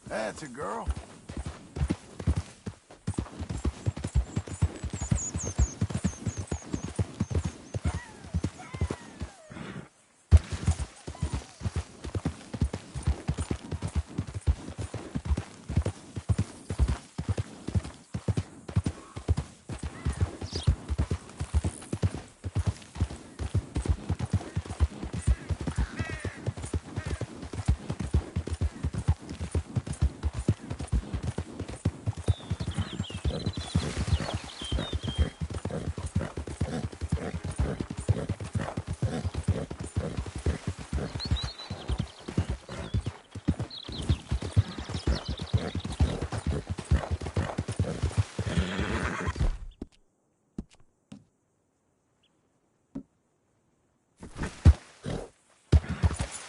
That's a girl.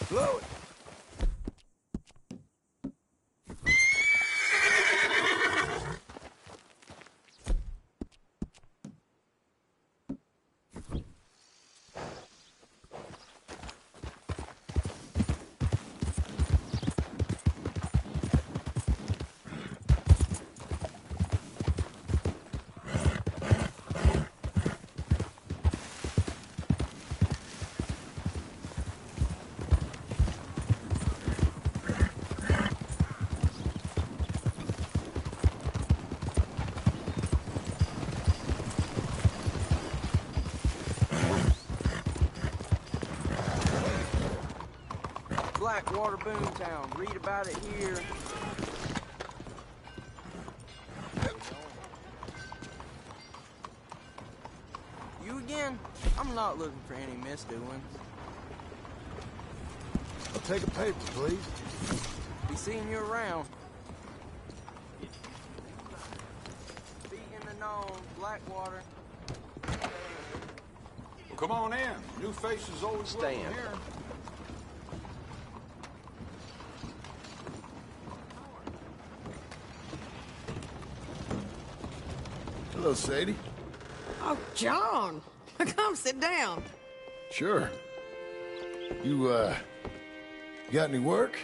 Blow it. Blackwater Boomtown. Read about it here. You again? I'm not looking for any misdoings. I'll take a paper, please. Be seeing you around. Feet in the known, Blackwater. Come on in. New faces always welcome here. Hello, Sadie. Oh, John. Come sit down. Sure. You got any work?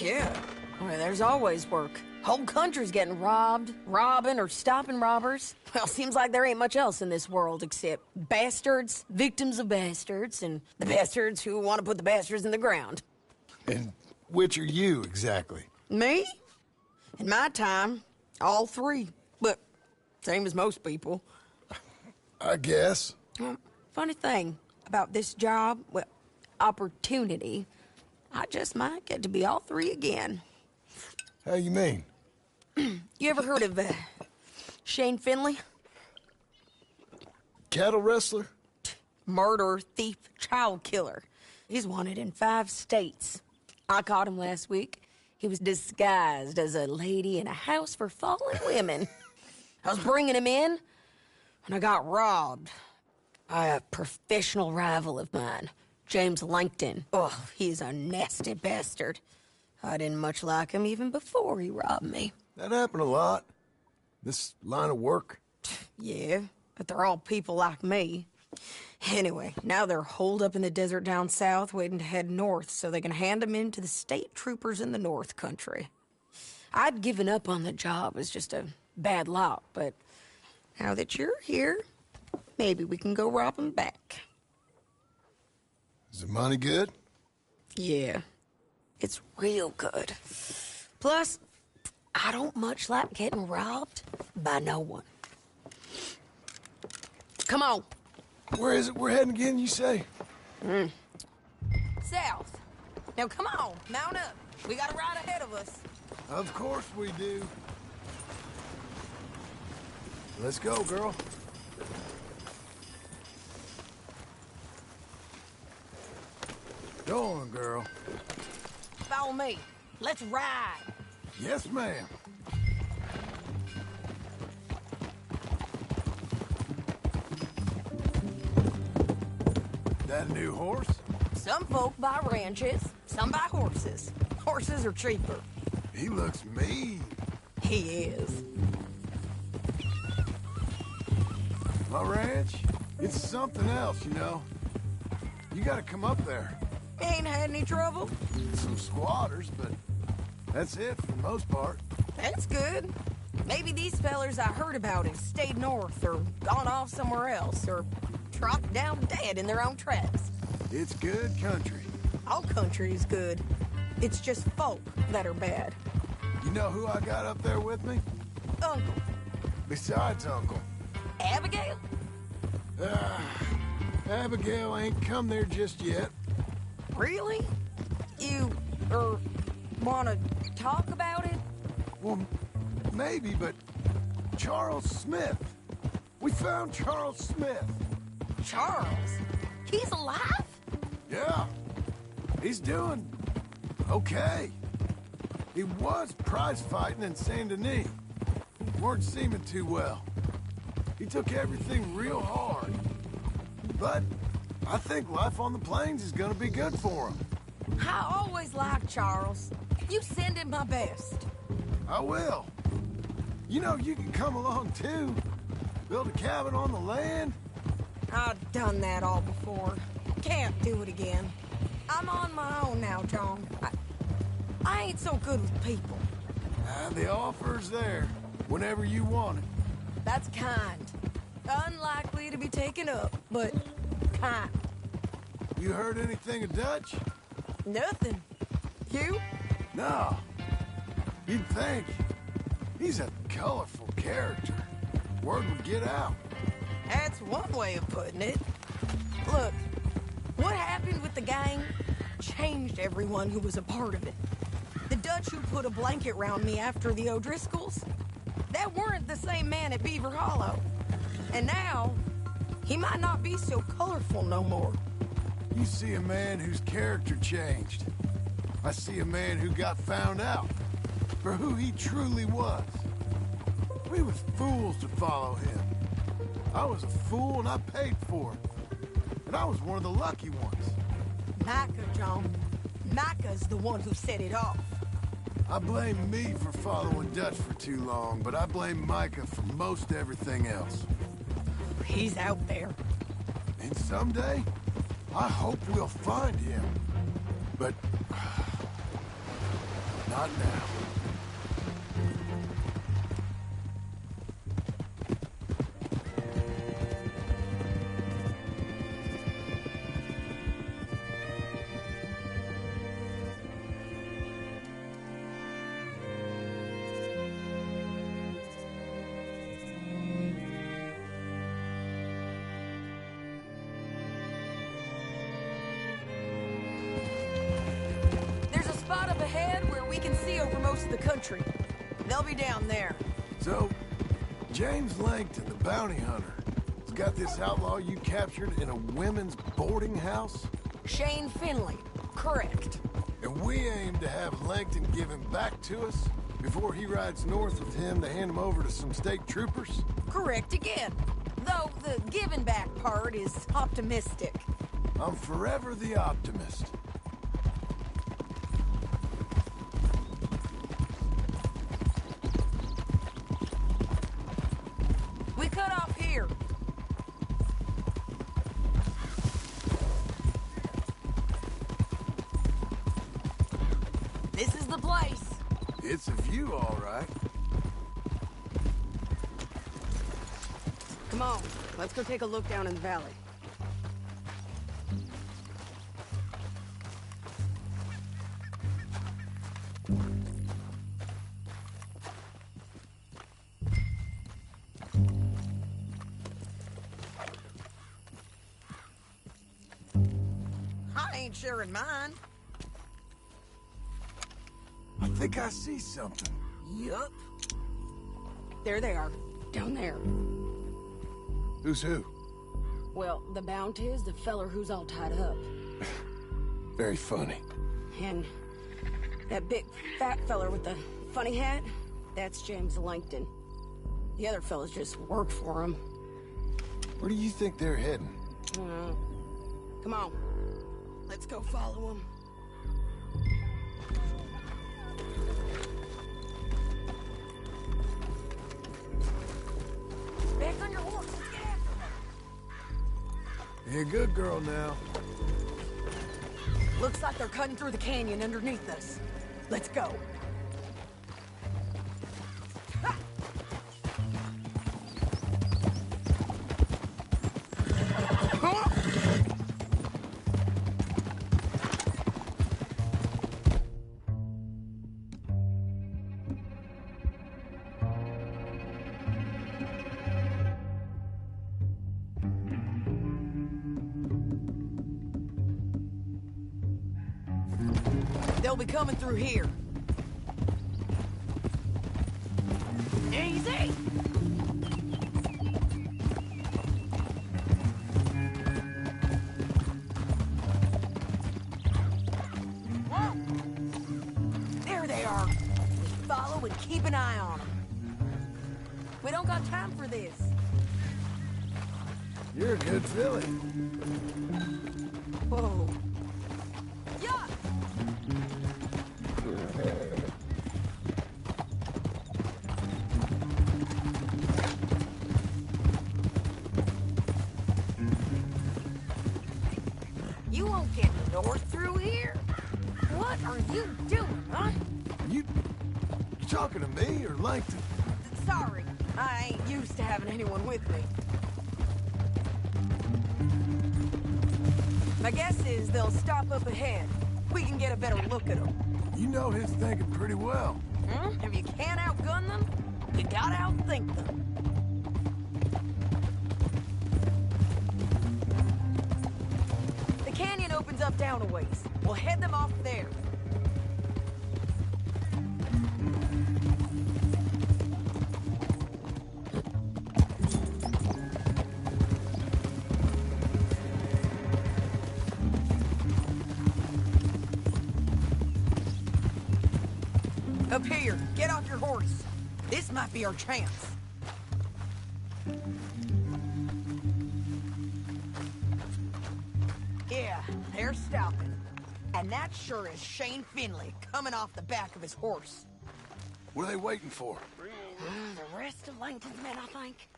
Yeah. Well, there's always work. Whole country's getting robbed, robbing, or stopping robbers. Well, seems like there ain't much else in this world except bastards, victims of bastards, and the bastards who want to put the bastards in the ground. And which are you, exactly? Me? In my time, all three. But same as most people. I guess. Funny thing about this job, well, opportunity, I just might get to be all three again. How you mean? You ever heard of Shane Finley? Cattle wrestler? Murderer, thief, child killer. He's wanted in 5 states. I caught him last week. He was disguised as a lady in a house for fallen women. I was bringing him in when I got robbed by a professional rival of mine, James Langton. Oh, he's a nasty bastard. I didn't much like him even before he robbed me. That happened a lot. This line of work. Yeah, but they're all people like me. Anyway, now they're holed up in the desert down south waiting to head north so they can hand them in to the state troopers in the north country. I'd given up on the job as just a bad lot, but now that you're here, maybe we can go rob them back. Is the money good? Yeah, it's real good. Plus, I don't much like getting robbed by no one. Come on. Where is it we're heading again, you say? South. Now come on, mount up. We got a ride ahead of us. Of course we do. Let's go, girl. Go on, girl. Follow me. Let's ride. Yes, ma'am. That a new horse? Some folk buy ranches, some buy horses. Horses are cheaper. He looks mean. He is. My ranch, it's something else, you know. You gotta come up there. Ain't had any trouble? Some squatters, but That's it for the most part. That's good. Maybe these fellers I heard about have stayed north or gone off somewhere else or dropped down dead in their own tracks. It's good country. All country is good. It's just folk that are bad. You know who I got up there with me? Uncle. Besides Uncle. Abigail? Abigail ain't come there just yet. Really? You, wanna talk about it? Well, maybe, but Charles Smith. We found Charles Smith. Charles? He's alive? Yeah. He's doing okay. He was prize fighting in Saint Denis. Weren't seeming too well. He took everything real hard. But I think life on the plains is gonna be good for him. I always liked Charles. You send him my best. I will. You know, you can come along too. Build a cabin on the land. I've done that all before. Can't do it again. I'm on my own now, John. I ain't so good with people. The offer's there whenever you want it. That's kind. Unlikely to be taken up, but kind. You heard anything of Dutch? Nothing. You? No. You'd think. He's a colorful character. Word would get out. That's one way of putting it. Look, what happened with the gang changed everyone who was a part of it. The Dutch who put a blanket round me after the O'Driscolls, that weren't the same man at Beaver Hollow. And now, he might not be so colorful no more. You see a man whose character changed. I see a man who got found out for who he truly was. We was fools to follow him. I was a fool and I paid for it. And I was one of the lucky ones. Micah, John. Micah's the one who set it off. I blame me for following Dutch for too long, but I blame Micah for most everything else. He's out there. And someday, I hope we'll find him. But not now. Most of the country. They'll be down there. So, James Langton, the bounty hunter, has got this outlaw you captured in a women's boarding house? Shane Finley. Correct. And we aim to have Langton give him back to us before he rides north with him to hand him over to some state troopers? Correct again. Though the giving back part is optimistic. I'm forever the optimist. We cut off here. This is the place. It's a view, all right. Come on, let's go take a look down in the valley. I ain't sharing mine. I think I see something. Yup. There they are, down there. Who's who? Well, the bounty is the feller who's all tied up. Very funny. And that big fat feller with the funny hat, that's James Langton. The other fellas just work for him. Where do you think they're heading? Come on. Let's go follow him. Back on your horse. Let's get after them. You're a good girl now. Looks like they're cutting through the canyon underneath us. Let's go. They'll be coming through here. Easy! Whoa! There they are. Just follow and keep an eye on them. We don't got time for this. You're a good filly. Whoa. Yeah! You won't get north through here? What are you doing, huh? You talking to me or Langton? Sorry, I ain't used to having anyone with me. My guess is they'll stop up ahead. We can get a better look at them. You know his thinking pretty well. If you can't outgun them, you gotta outthink them. The canyon opens up down a ways. We'll head them off there. Up here, get off your horse. This might be our chance. Yeah, they're stopping. And that sure is Shane Finley coming off the back of his horse. What are they waiting for? The rest of Langton's men, I think.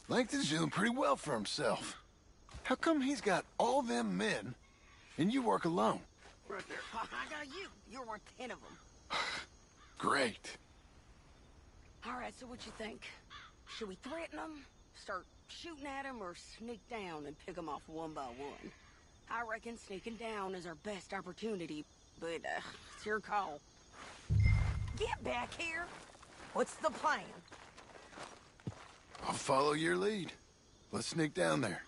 Langton's doing pretty well for himself. How come he's got all them men and you work alone? Right there. I got you. You're worth 10 of them. Great. All right, so what you think? Should we threaten them, start shooting at them, or sneak down and pick them off one by one? I reckon sneaking down is our best opportunity, but it's your call. Get back here. What's the plan? I'll follow your lead. Let's sneak down there.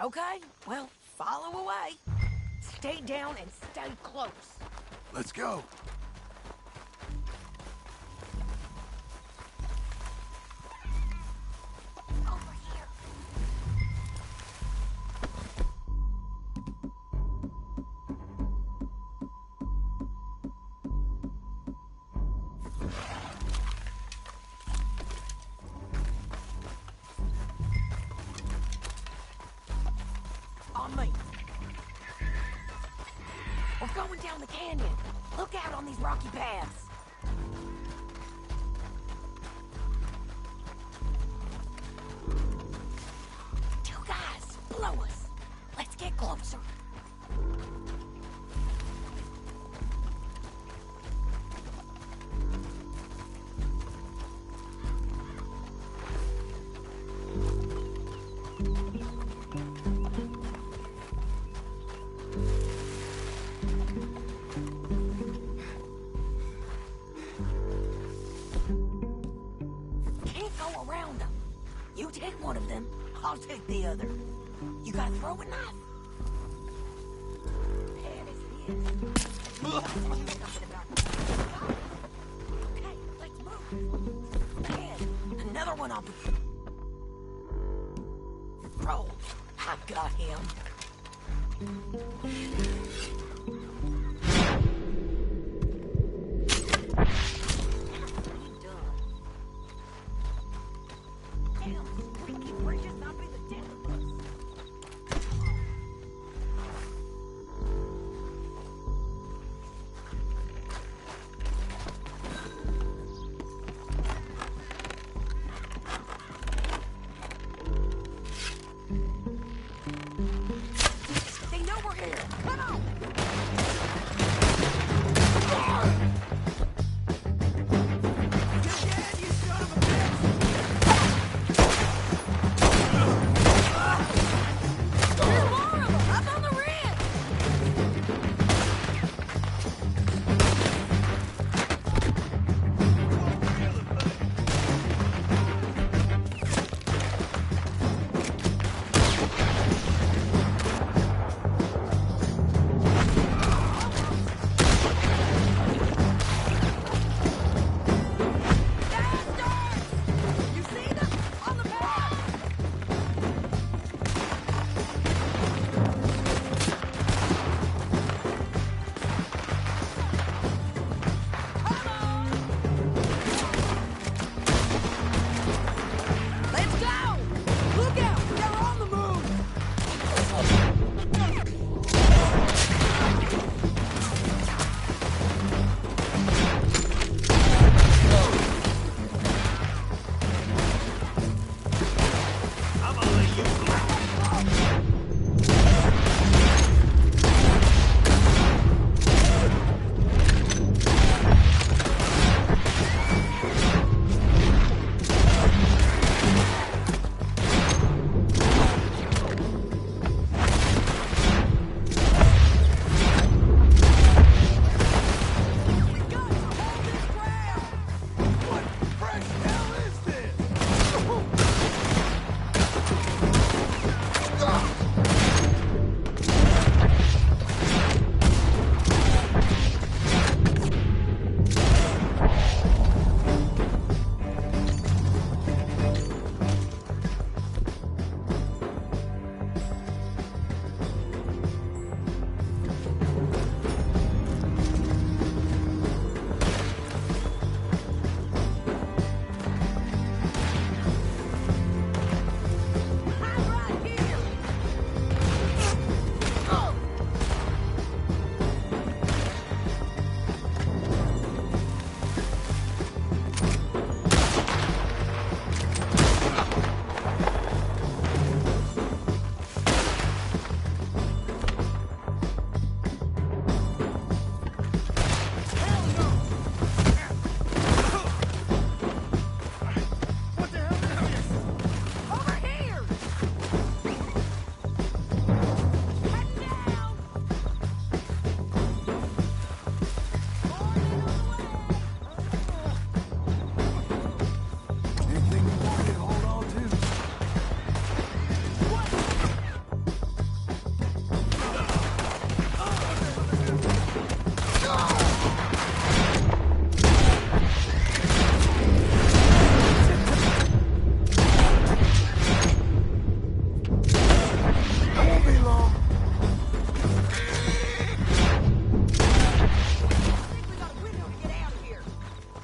Okay, well, follow away. Stay down and stay close. Let's go. Over here. On me. We're going down the canyon. Look out on these rocky paths. Two guys, below us. Let's get closer. Can't go around them. You take one of them, I'll take the other. You gotta throw a knife. There it is. Something about- Okay, let's move. Ahead. Another one up. Roll. I got him.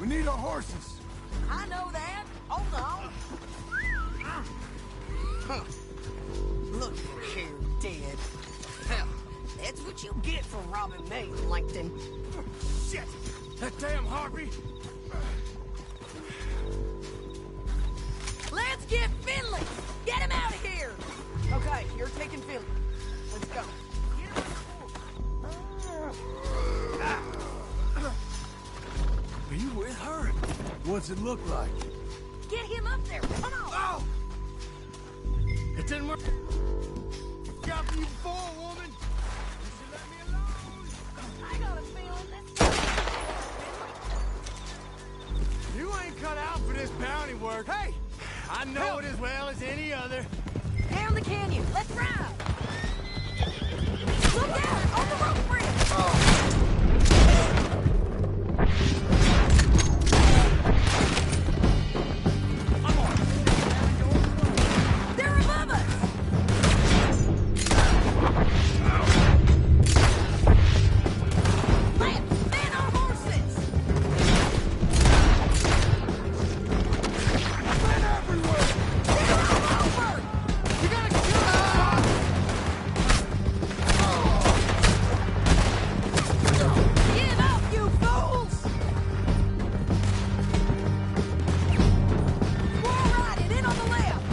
need our horses. I know that. Hold on. Huh. Look here, dead. Hell, that's what you get for robbing me, Langton. Shit! That damn harpy! Let's get Finley! Get him out of here! Okay, you're taking Finley. Let's go. Are you with her? What's it look like? Get him up there! Come on! Oh! It didn't work. Got you before, woman. You should let me alone. I got a feeling this... You ain't cut out for this bounty work. Hey! I know it as well as any other. Down the canyon! Let's ride! Look out! On the rope bridge! They're above us! Lance, man our horses! Men everywhere! They're all over! You gotta kill them! Give up, you fools! We're all riding in on the left!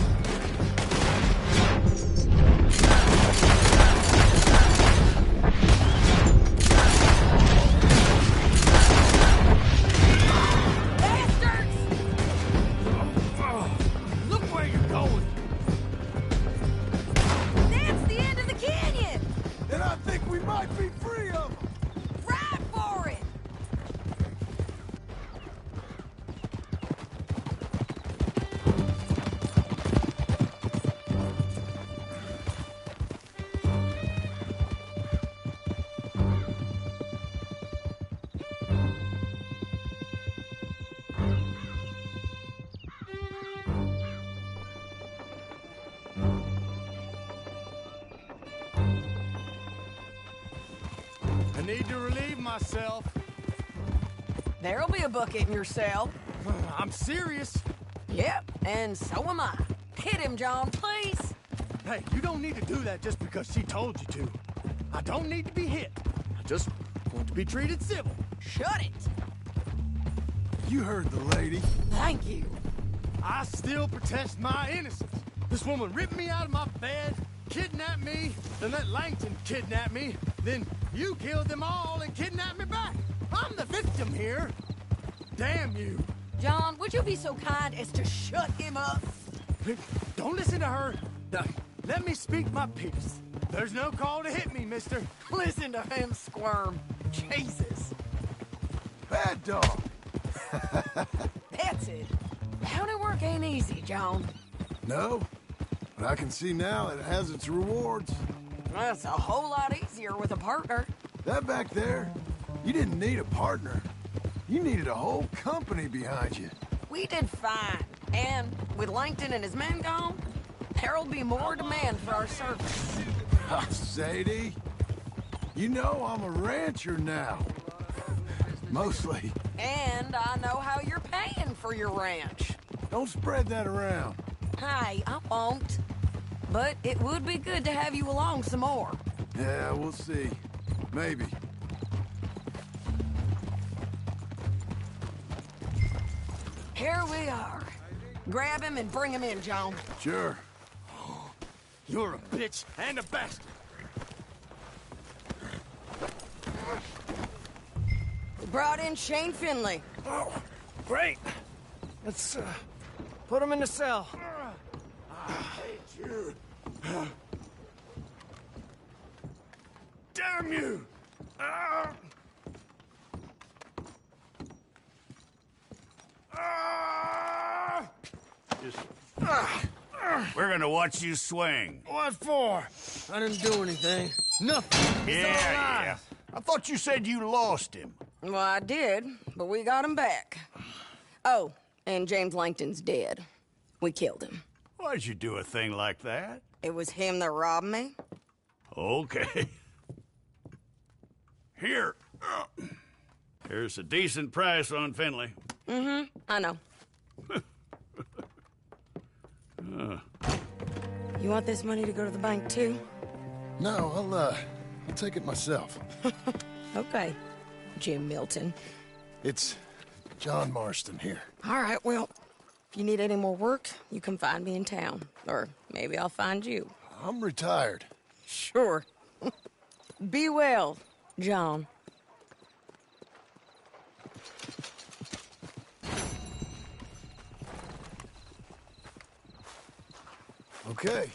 Bastards! Look where you're going. That's the end of the canyon! And I think we might be free of them. Ride for it! I need to relieve myself. There'll be a bucket in your cell. I'm serious. Yep, and so am I. Hit him, John, please. Hey, you don't need to do that just because she told you to. I don't need to be hit. I just want to be treated civil. Shut it. You heard the lady. Thank you. I still protest my innocence. This woman ripped me out of my bed, kidnapped me, then let Langton kidnap me. Then you killed them all and kidnapped me back. I'm the victim here. Damn you. John, would you be so kind as to shut him up? Don't listen to her. Now, let me speak my piece. There's no call to hit me, mister. Listen to him squirm. Jesus. Bad dog. That's it. Bounty work ain't easy, John. No, but I can see now it has its rewards. That's a whole lot easier with a partner. That back there, you didn't need a partner. You needed a whole company behind you. We did fine. And with Langton and his men gone, there'll be more demand for our service. Sadie, you know I'm a rancher now. Mostly. And I know how you're paying for your ranch. Don't spread that around. Hey, I won't. But it would be good to have you along some more. Yeah, we'll see. Maybe. Here we are. Grab him and bring him in, John. Sure. You're a bitch and a bastard. We brought in Shane Finley. Oh, great. Let's put him in the cell. I hate you. Damn you! Ah! Ah! We're gonna watch you swing. What for? I didn't do anything. Nothing. It's all lies. I thought you said you lost him. Well, I did, but we got him back. Oh, and James Langton's dead. We killed him. Why'd you do a thing like that? It was him that robbed me. Okay. Here. Here's a decent price on Finley. I know. You want this money to go to the bank, too? No, I'll take it myself. Okay, Jim Milton. It's John Marston here. All right, well, if you need any more work, you can find me in town. Or maybe I'll find you. I'm retired. Sure. Be well, John. Okay.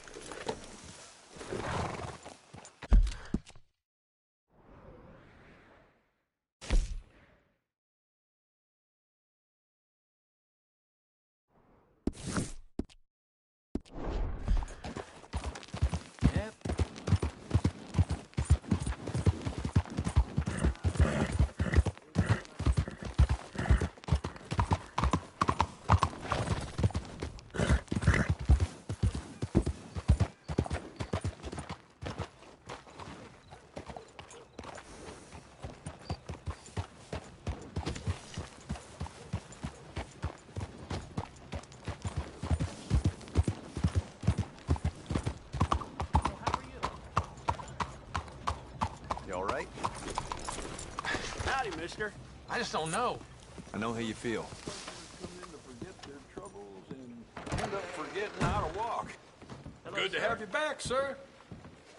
You all right? Howdy, mister. I just don't know. I know how you feel. Come in to forget their troubles and end up forgetting how to walk. Good to have you back, sir.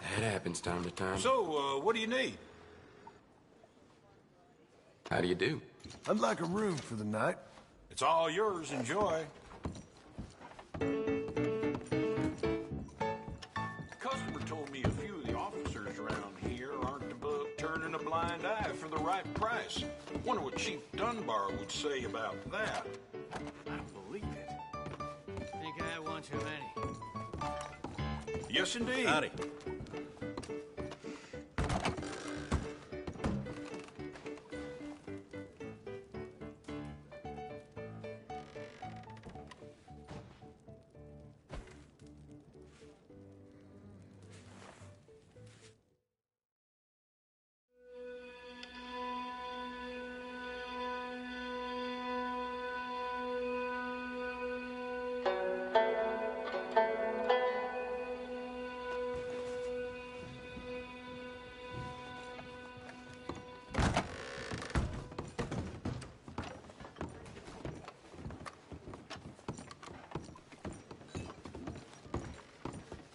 That happens time to time. So, what do you need? How do you do? I'd like a room for the night. It's all yours. Enjoy. Customer told me a few of the officers around here aren't above turning a blind eye for the right price. Wonder what Chief Dunbar would say about that. I believe it. Think I had one too many. Yes, indeed. Howdy.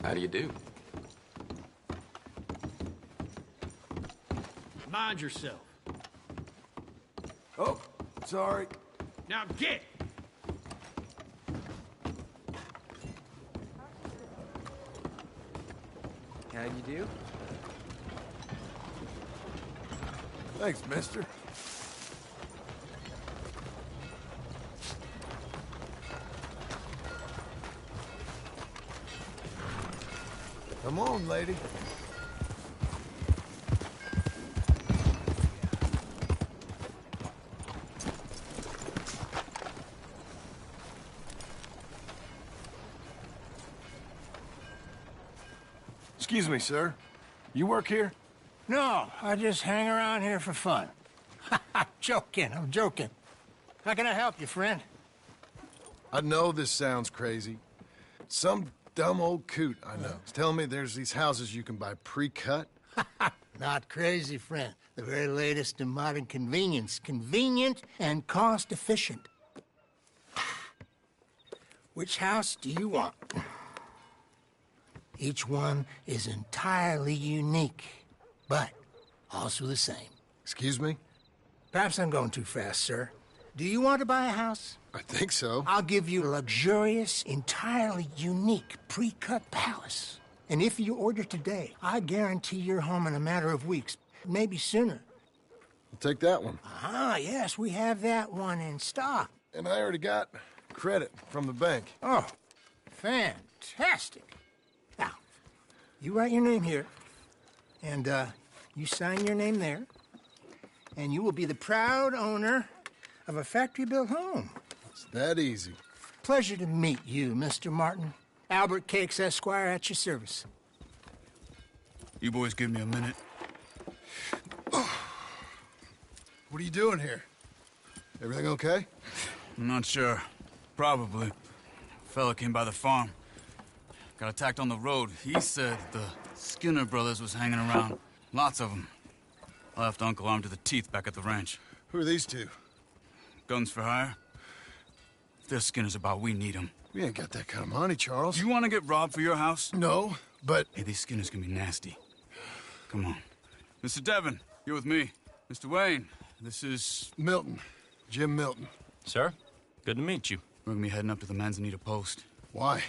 How do you do? Mind yourself. Oh, sorry. Now get! How you do? Thanks, mister. Come on, lady. Excuse me, sir. You work here? No, I just hang around here for fun. I'm joking. How can I help you, friend? I know this sounds crazy. Some dumb old coot I know is telling me there's these houses you can buy pre-cut. Not crazy, friend. The very latest in modern convenience. Convenient and cost-efficient. Which house do you want? Each one is entirely unique, but also the same. Excuse me? Perhaps I'm going too fast, sir. Do you want to buy a house? I think so. I'll give you a luxurious, entirely unique pre-cut palace. And if you order today, I guarantee you're home in a matter of weeks, maybe sooner. I'll take that one. Ah, yes, we have that one in stock. And I already got credit from the bank. Oh, fantastic. Now, you write your name here, and you sign your name there, and you will be the proud owner of a factory-built home. It's that easy. Pleasure to meet you, Mr. Martin. Albert Cakes, Esquire, at your service. You boys give me a minute. What are you doing here? Everything okay? I'm not sure. Probably. Fella came by the farm. Got attacked on the road. He said the Skinner brothers was hanging around. Lots of them. I left Uncle armed to the teeth back at the ranch. Who are these two? Guns for hire. If there's Skinners about, we need them. We ain't got that kind of money, Charles. You want to get robbed for your house? No, but... Hey, these Skinners can be nasty. Come on. Mr. Devon, you're with me. Mr. Wayne, this is... Milton. Jim Milton. Sir, good to meet you. We're gonna be heading up to the Manzanita post. Why?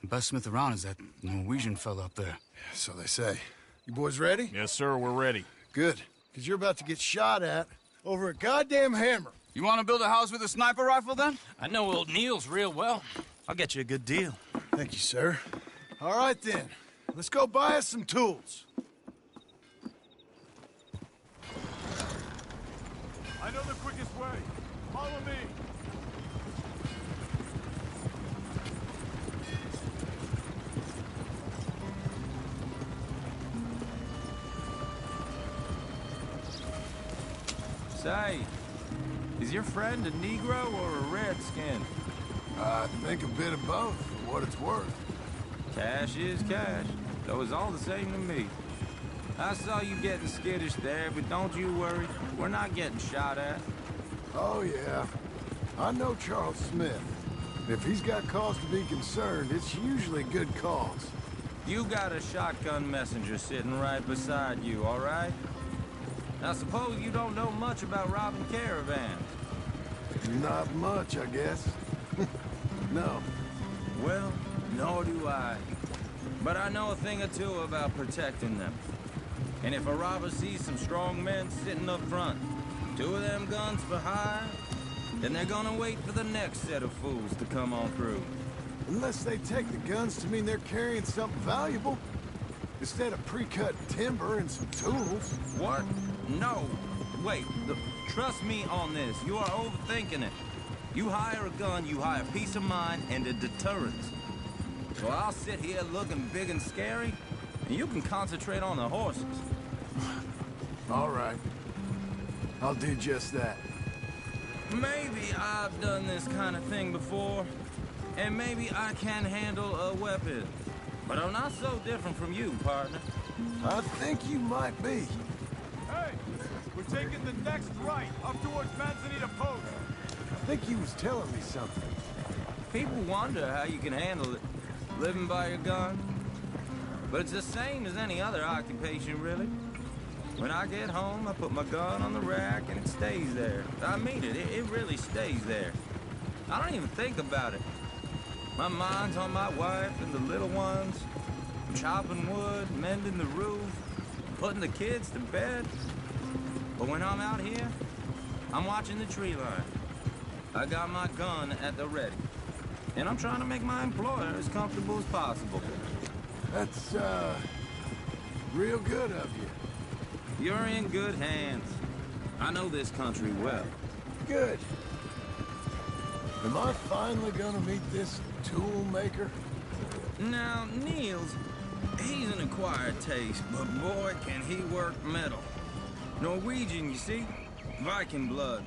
The best smith around is that Norwegian fella up there. So they say. You boys ready? Yes, sir, we're ready. Good. Because you're about to get shot at over a goddamn hammer. You want to build a house with a sniper rifle, then? I know old Neil's real well. I'll get you a good deal. Thank you, sir. All right, then. Let's go buy us some tools. I know the quickest way. Follow me. Say, is your friend a Negro or a Redskin? I think a bit of both, for what it's worth. Cash is cash, though it's all the same to me. I saw you getting skittish there, but don't you worry. We're not getting shot at. Oh, yeah. I know Charles Smith. If he's got cause to be concerned, it's usually good cause. You got a shotgun messenger sitting right beside you, all right? I suppose you don't know much about robbing caravans. Not much, I guess. No. Well, nor do I. But I know a thing or two about protecting them. And if a robber sees some strong men sitting up front, 2 of them guns for hire, then they're gonna wait for the next set of fools to come on through. Unless they take the guns to mean they're carrying something valuable. Instead of pre-cut timber and some tools. What? No. Wait, trust me on this. You are overthinking it. You hire a gun, you hire peace of mind and a deterrence. So I'll sit here looking big and scary, and you can concentrate on the horses. All right. I'll do just that. Maybe I've done this kind of thing before, and maybe I can handle a weapon. But I'm not so different from you, partner. I think you might be. Hey, we're taking the next right, up towards Manzanita Post. I think he was telling me something. People wonder how you can handle it, living by your gun. But it's the same as any other occupation, really. When I get home, I put my gun on the rack and it stays there. I mean it, it really stays there. I don't even think about it. My mind's on my wife and the little ones, chopping wood, mending the roof, putting the kids to bed. But when I'm out here, I'm watching the tree line. I got my gun at the ready. And I'm trying to make my employer as comfortable as possible. That's, real good of you. You're in good hands. I know this country well. Good. Am I finally gonna meet this tool maker? Now, Niels, he's an acquired taste, but boy, can he work metal. Norwegian, you see? Viking blood.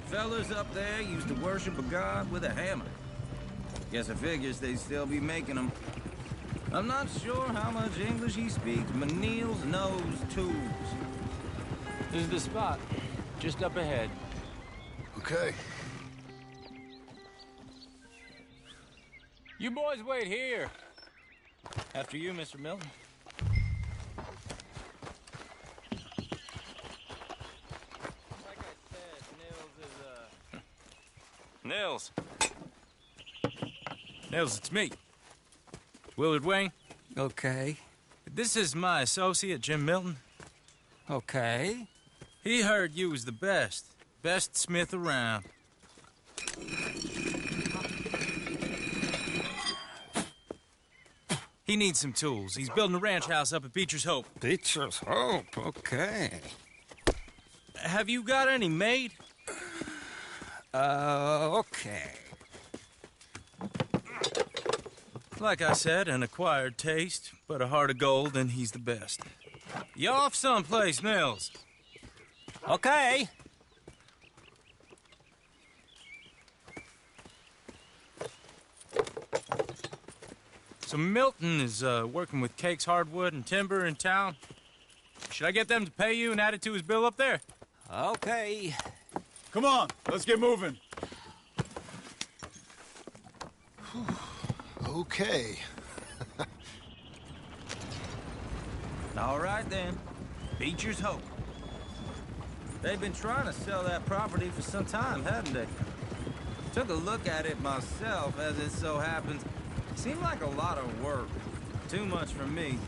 Fellas up there used to worship a god with a hammer. Guess I figures they'd still be making them. I'm not sure how much English he speaks, but Niels knows tools. This is the spot, just up ahead. Okay. You boys wait here. After you, Mr. Milton. Like I said, Niels is, Nils, it's me. Willard Wayne. Okay. This is my associate, Jim Milton. Okay. He heard you was the best. Best smith around. He needs some tools. He's building a ranch house up at Beecher's Hope. Beecher's Hope, okay. Have you got any made? Okay. Like I said, an acquired taste, but a heart of gold, and he's the best. You off someplace, Nils? Okay. So Milton is working with Cake's Hardwood and Timber in town. Should I get them to pay you and add it to his bill up there? Okay. Come on, let's get moving. Okay. All right, then. Beecher's Hope. They've been trying to sell that property for some time, haven't they? Took a look at it myself, as it so happens. Seemed like a lot of work. Too much for me.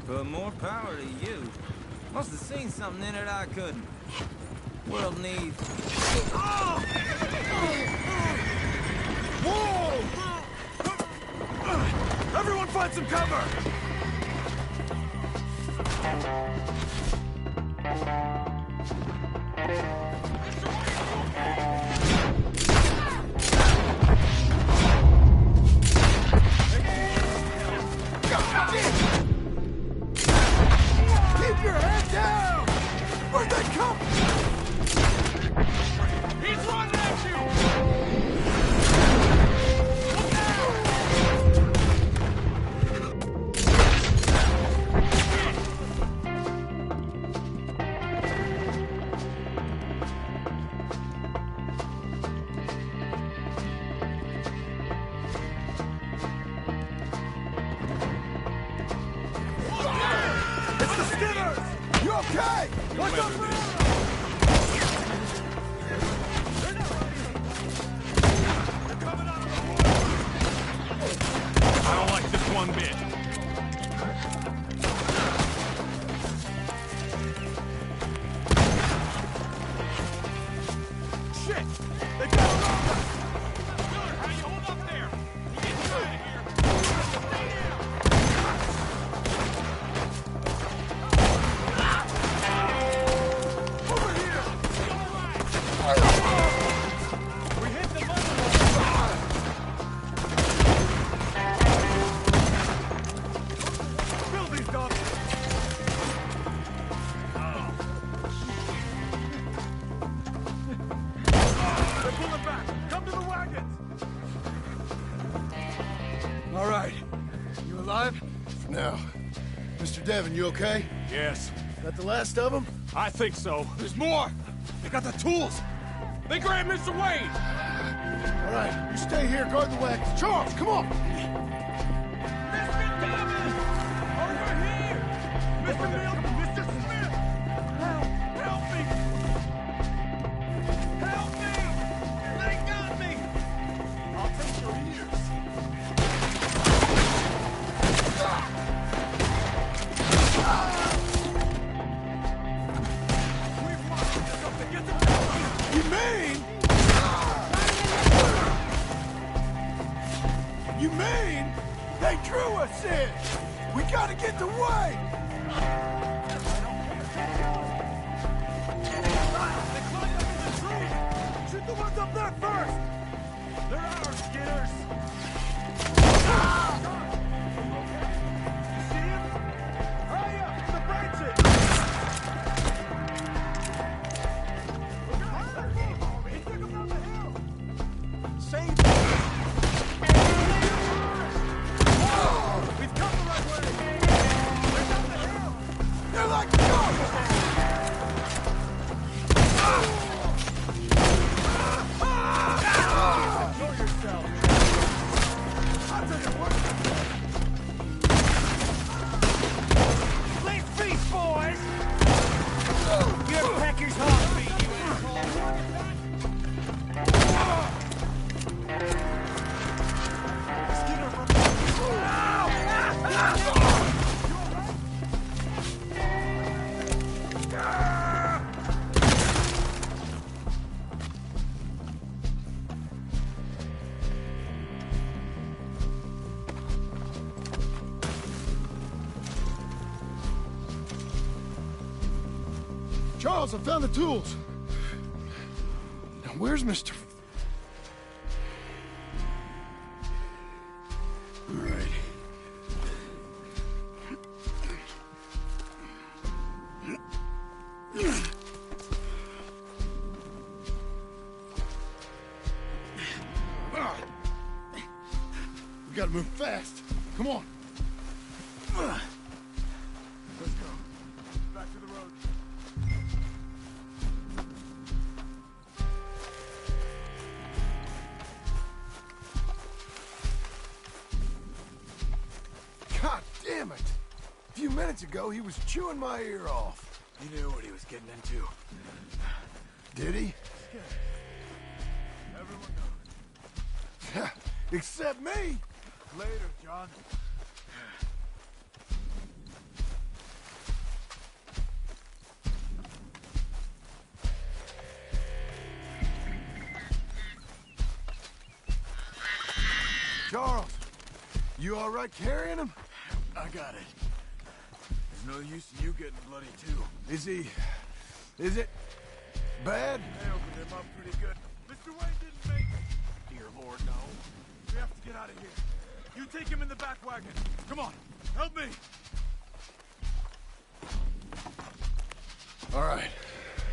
But more power to you. Must have seen something in it I couldn't. World needs... Whoa! Everyone find some cover! Keep your head down! Where'd they come? He's running at you! It's the Skinners! You okay? What's up, man? I don't like this one bit. Shit! They got us! Good, how you hold up there? You get out of here! Stay down! Over here! We hit the mother! Fill these dogs! They're pulling back! Come to the wagons! All right. You alive? For now. Mr. Devon, you okay? Yes, That the last of them? I think so. There's more! They got the tools! They grabbed Mr. Wayne! All right, you stay here, guard the wagons. Charles, come on! Mr. Devon! Over here! Mr. Milton! Mr. Smith! Help me! Help me! They got me! I'll take your ears! We've lost something! Get the cover! You mean? You mean they drew us in? We gotta get the way! They climbed up in the tree! Shoot the ones up there first! They're ours, Skinners! You see him? Hurry up! The branches! He took him down the hill! Save him! We've come the right way! They're down the hill! They're like ghosts! Enjoy yourself! I'll tell you what! Let's feast, boys! Your pecker's heartbeat, you asshole! Skinner from... Charles, I found the tools. Now, where's Mr. All right. We gotta move fast. Come on. Let's go. Back to the road. God damn it! A few minutes ago, he was chewing my ear off. He knew what he was getting into. Did he? Everyone knows. Except me! Later, John. Charles, you all right carrying him? I got it. There's no use in you getting bloody, too. Is it bad? They opened him up pretty good. Mr. Wayne didn't make it. Dear Lord, no. We have to get out of here. You take him in the back wagon. Come on, help me. All right,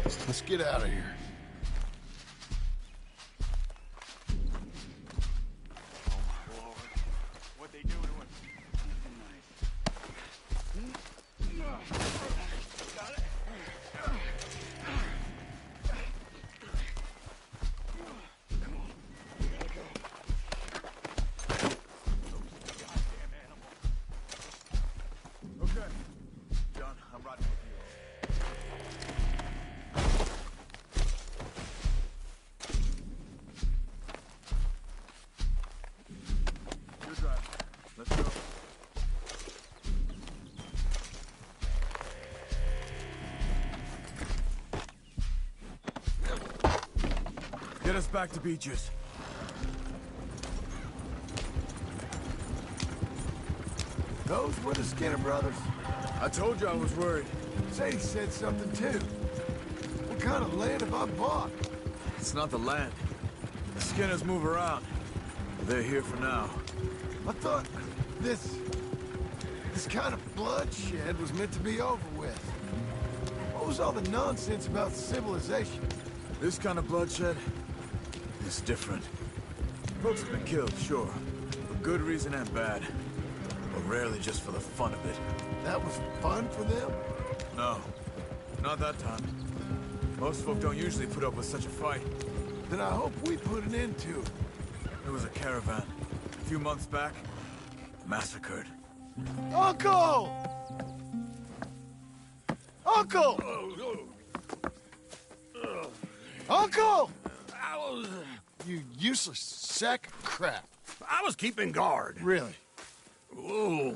let's get out of here. What they do to him? Got it. Come on, we gotta go. Goddamn animal. Okay, John, I'm riding with you. Good drive. Let's go. Get us back to Beaches. Those were the Skinner brothers. I told you I was worried. Sadie said something too. What kind of land have I bought? It's not the land. The Skinners move around. They're here for now. I thought this kind of bloodshed was meant to be over with. What was all the nonsense about civilization? This kind of bloodshed is different. Folks have been killed, sure. For good reason and bad. But rarely just for the fun of it. That was fun for them? No. Not that time. Most folk don't usually put up with such a fight. Then I hope we put an end to it. There was a caravan. A few months back. Massacred. Uncle! Uncle! Uncle! You useless sack of crap. I was keeping guard. Really? Whoa.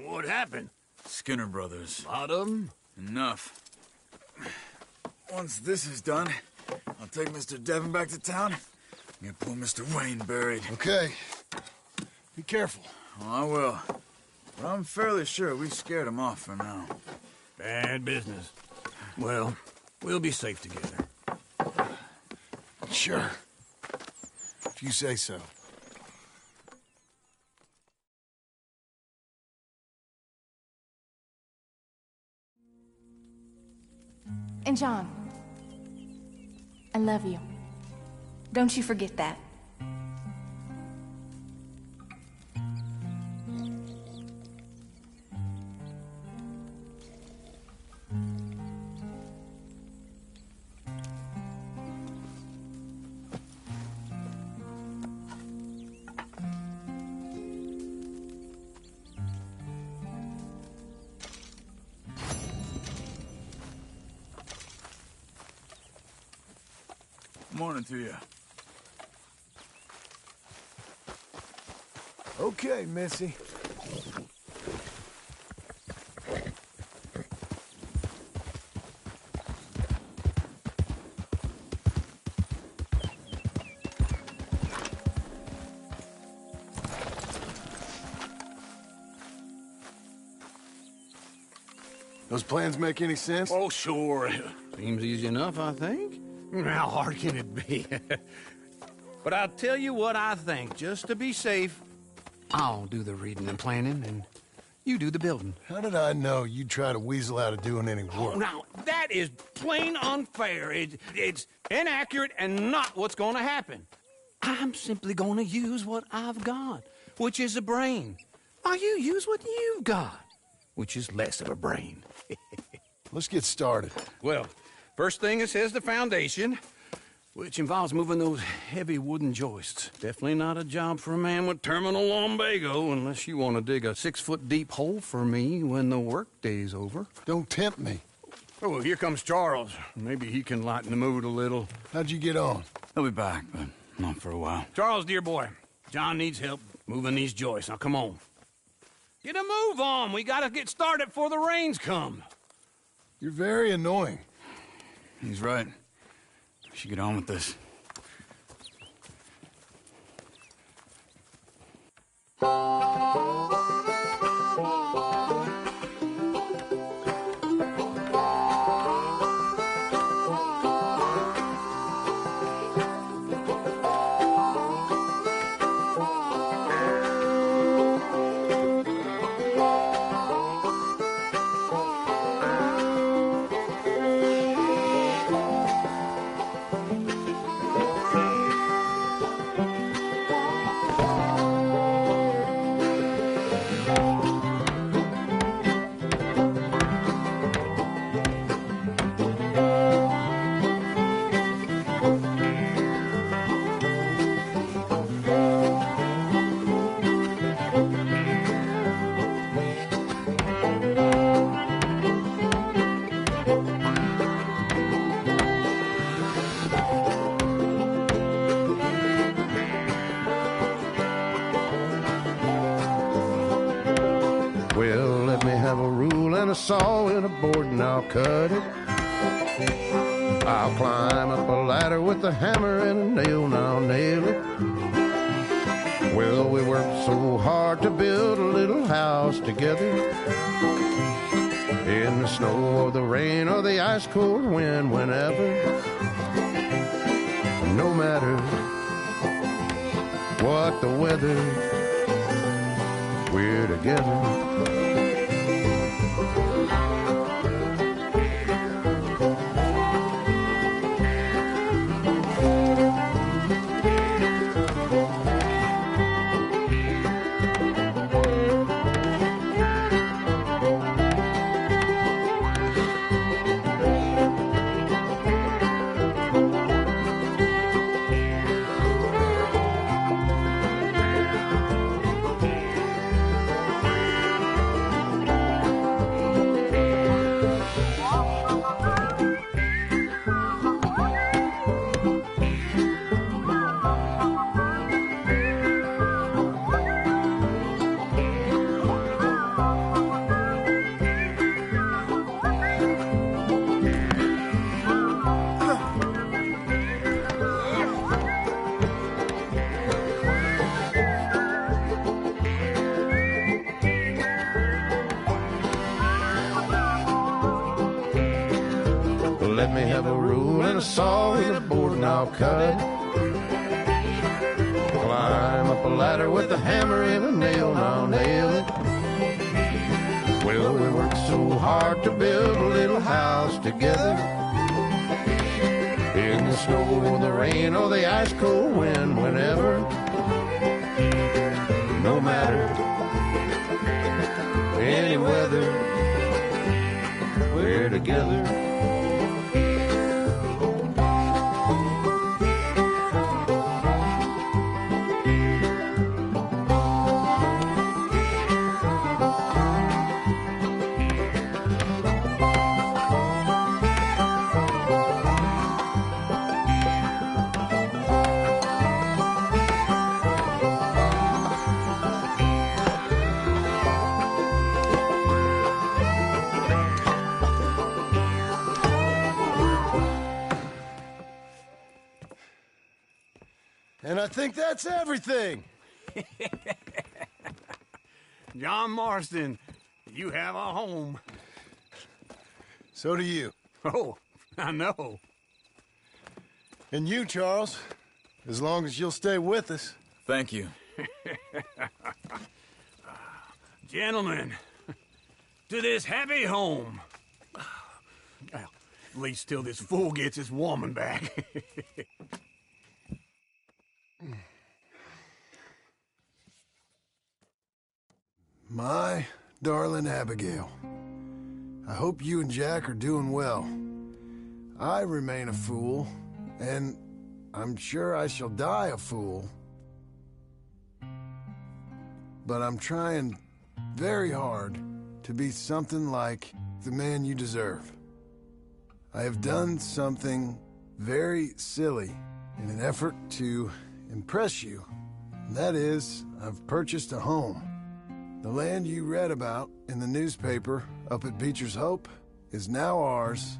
What happened? Skinner brothers. A lot of them? Enough. Once this is done, I'll take Mr. Devon back to town and get poor Mr. Wayne buried. Okay. Be careful. Oh, I will. But I'm fairly sure we scared him off for now. Bad business. Well, we'll be safe together. Sure. If you say so. And John, I love you. Don't you forget that. Morning to you. Okay, Missy. Those plans make any sense? Oh, sure. Seems easy enough, I think. How hard can it be? But I'll tell you what I think, just to be safe. I'll do the reading and planning, and you do the building. How did I know you'd try to weasel out of doing any work? Now, that is plain unfair. It's inaccurate and not what's going to happen. I'm simply going to use what I've got, which is a brain. Why, you use what you've got, which is less of a brain. Let's get started. Well, first thing it says the foundation, which involves moving those heavy wooden joists. Definitely not a job for a man with terminal lumbago, unless you want to dig a 6-foot deep hole for me when the workday's over. Don't tempt me. Oh, well, here comes Charles. Maybe he can lighten the mood a little. How'd you get on? He'll be back, but not for a while. Charles, dear boy, John needs help moving these joists. Now, come on. Get a move on. We gotta get started before the rains come. You're very annoying. He's right. We should get on with this. Well, let me have a rule and a saw and a board and I'll cut it. I'll climb up a ladder with a hammer and a nail and I'll nail it. Well, we worked so hard to build a little house together. In the snow or the rain or the ice cold wind, whenever. No matter what the weather, we're together. Let me have a rule and a saw and a board and I'll cut it. Climb up a ladder with a hammer and a nail and I'll nail it. Well, we worked so hard to build a little house together. In the snow or the rain or the ice cold wind, whenever. No matter any weather, we're together. And I think that's everything. John Marston, you have a home. So do you. Oh, I know. And you, Charles, as long as you'll stay with us. Thank you. Gentlemen, to this happy home. Well, at least till this fool gets his woman back. darling Abigail. I hope you and Jack are doing well. I remain a fool, and I'm sure I shall die a fool. But I'm trying very hard to be something like the man you deserve. I have done something very silly in an effort to impress you. And that is, I've purchased a home. The land you read about in the newspaper up at Beecher's Hope is now ours,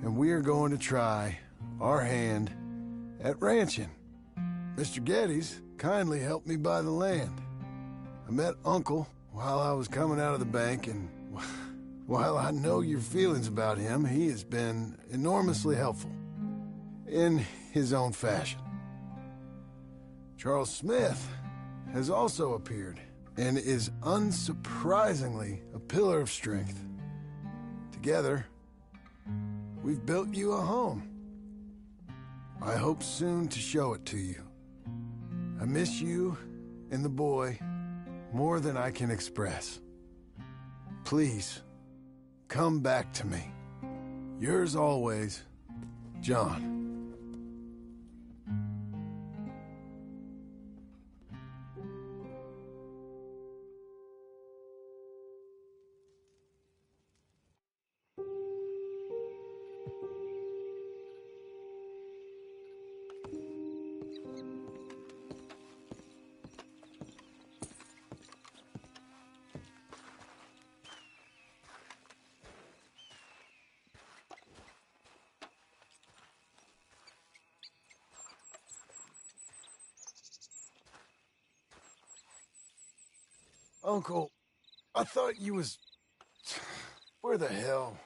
and we are going to try our hand at ranching. Mr. Geddes kindly helped me buy the land. I met Uncle while I was coming out of the bank, and while I know your feelings about him, he has been enormously helpful in his own fashion. Charles Smith has also appeared and is unsurprisingly a pillar of strength. Together, we've built you a home. I hope soon to show it to you. I miss you and the boy more than I can express. Please, come back to me. Yours always, John. Uncle, I thought you was... Where the hell?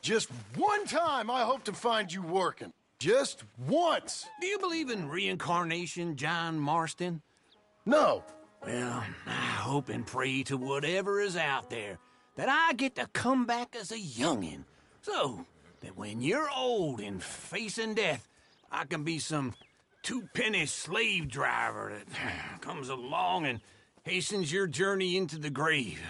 Just one time I hope to find you working. Just once. Do you believe in reincarnation, John Marston? No. Well, I hope and pray to whatever is out there that I get to come back as a youngin', so that when you're old and facing death, I can be some two-penny slave driver that comes along and hastens your journey into the grave.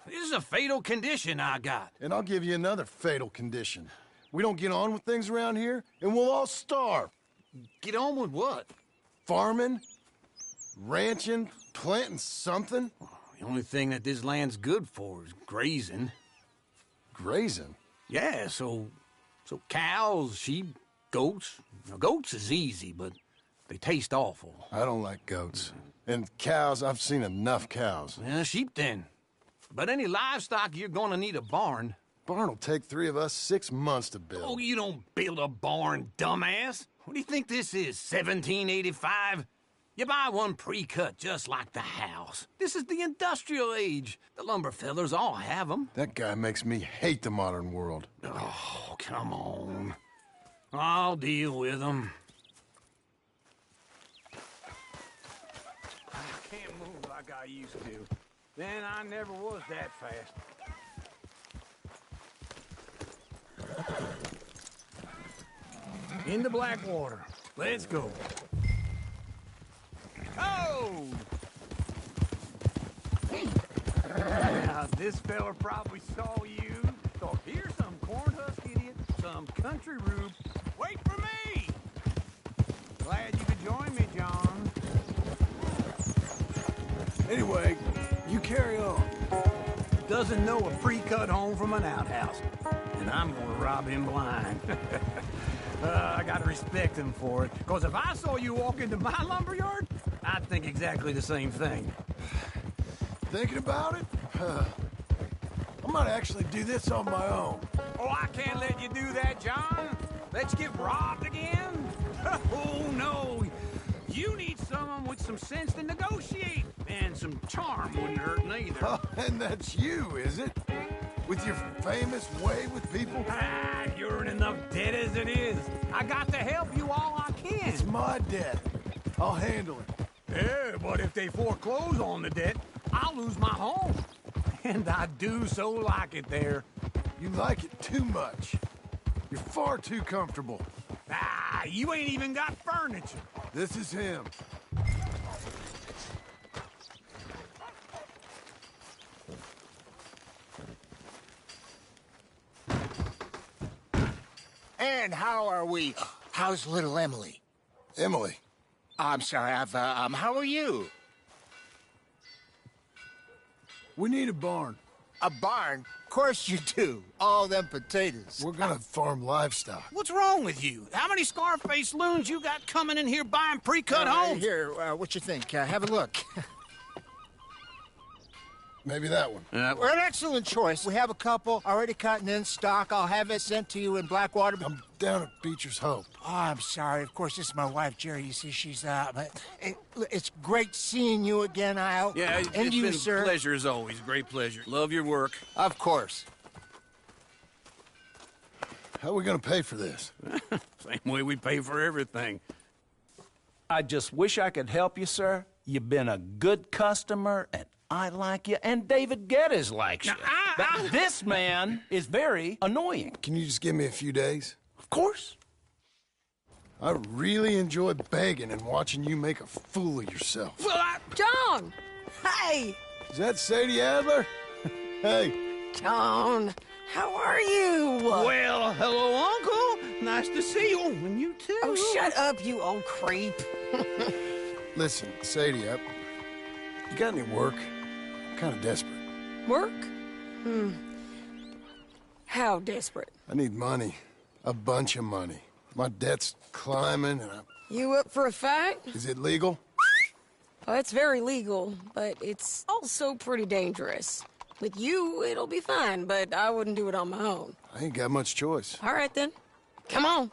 This is a fatal condition I got. And I'll give you another fatal condition. We don't get on with things around here, and we'll all starve. Get on with what? Farming, ranching, planting something. The only thing that this land's good for is grazing. Grazing? Yeah, so cows, sheep, goats. Now, goats is easy, but they taste awful. I don't like goats. And cows, I've seen enough cows. Yeah, sheep then. But any livestock, you're gonna need a barn. Barn will take 3 of us 6 months to build. Oh, you don't build a barn, dumbass. What do you think this is, 1785? You buy one pre-cut just like the house. This is the industrial age. The lumber fellers all have them. That guy makes me hate the modern world. Oh, come on. I'll deal with them. I can't move like I used to. Then I never was that fast. Into Blackwater. Let's go. Oh! Now, this fella probably saw you. Thought, here's some corn-husk idiot, some country rube. Wait for me! Glad you could join me, John. Anyway, you carry on. Doesn't know a pre-cut home from an outhouse. And I'm gonna rob him blind. I gotta respect him for it. Because if I saw you walk into my lumberyard, I'd think exactly the same thing. Thinking about it? I might actually do this on my own. Oh, I can't let you do that, John. Let you get robbed again? Oh, no. You need someone with some sense to negotiate. And some charm wouldn't hurt neither. Oh, and that's you, is it? With your famous way with people? Ah, you're in enough debt as it is. I got to help you all I can. It's my debt. I'll handle it. Yeah, but if they foreclose on the debt, I'll lose my home. And I do so like it there. You like it too much. You're far too comfortable. Ah, you ain't even got furniture. This is him. And how are we? How's little Emily? Emily. I'm sorry, how are you? We need a barn. A barn? Of course you do. All them potatoes. We're gonna farm livestock. What's wrong with you? How many Scarface loons you got coming in here buying pre-cut homes? Here, what you think? Have a look. Maybe that one. We're an excellent choice. We have a couple already cut and in stock. I'll have it sent to you in Blackwater. I'm down at Beecher's Hope. Oh, I'm sorry. Of course, this is my wife, Jerry. You see, she's but it's great seeing you again, Al. Yeah, and it's you, been sir. a pleasure as always. Great pleasure. Love your work. Of course. How are we gonna pay for this? Same way we pay for everything. I just wish I could help you, sir. You've been a good customer, and I like you, and David Geddes likes you. But this man is very annoying. Can you just give me a few days? Of course. I really enjoy begging and watching you make a fool of yourself. Well, John! Hey! Is that Sadie Adler? Hey. John, how are you? Well, hello, Uncle. Nice to see you. And you too. Oh, shut up, you old creep. Listen, Sadie, you got any work? I'm kind of desperate. Work? How desperate? I need money. A bunch of money. My debt's climbing and You up for a fight? Is it legal? Well, it's very legal, but it's also pretty dangerous. With you, it'll be fine, but I wouldn't do it on my own. I ain't got much choice. All right, then. Come on.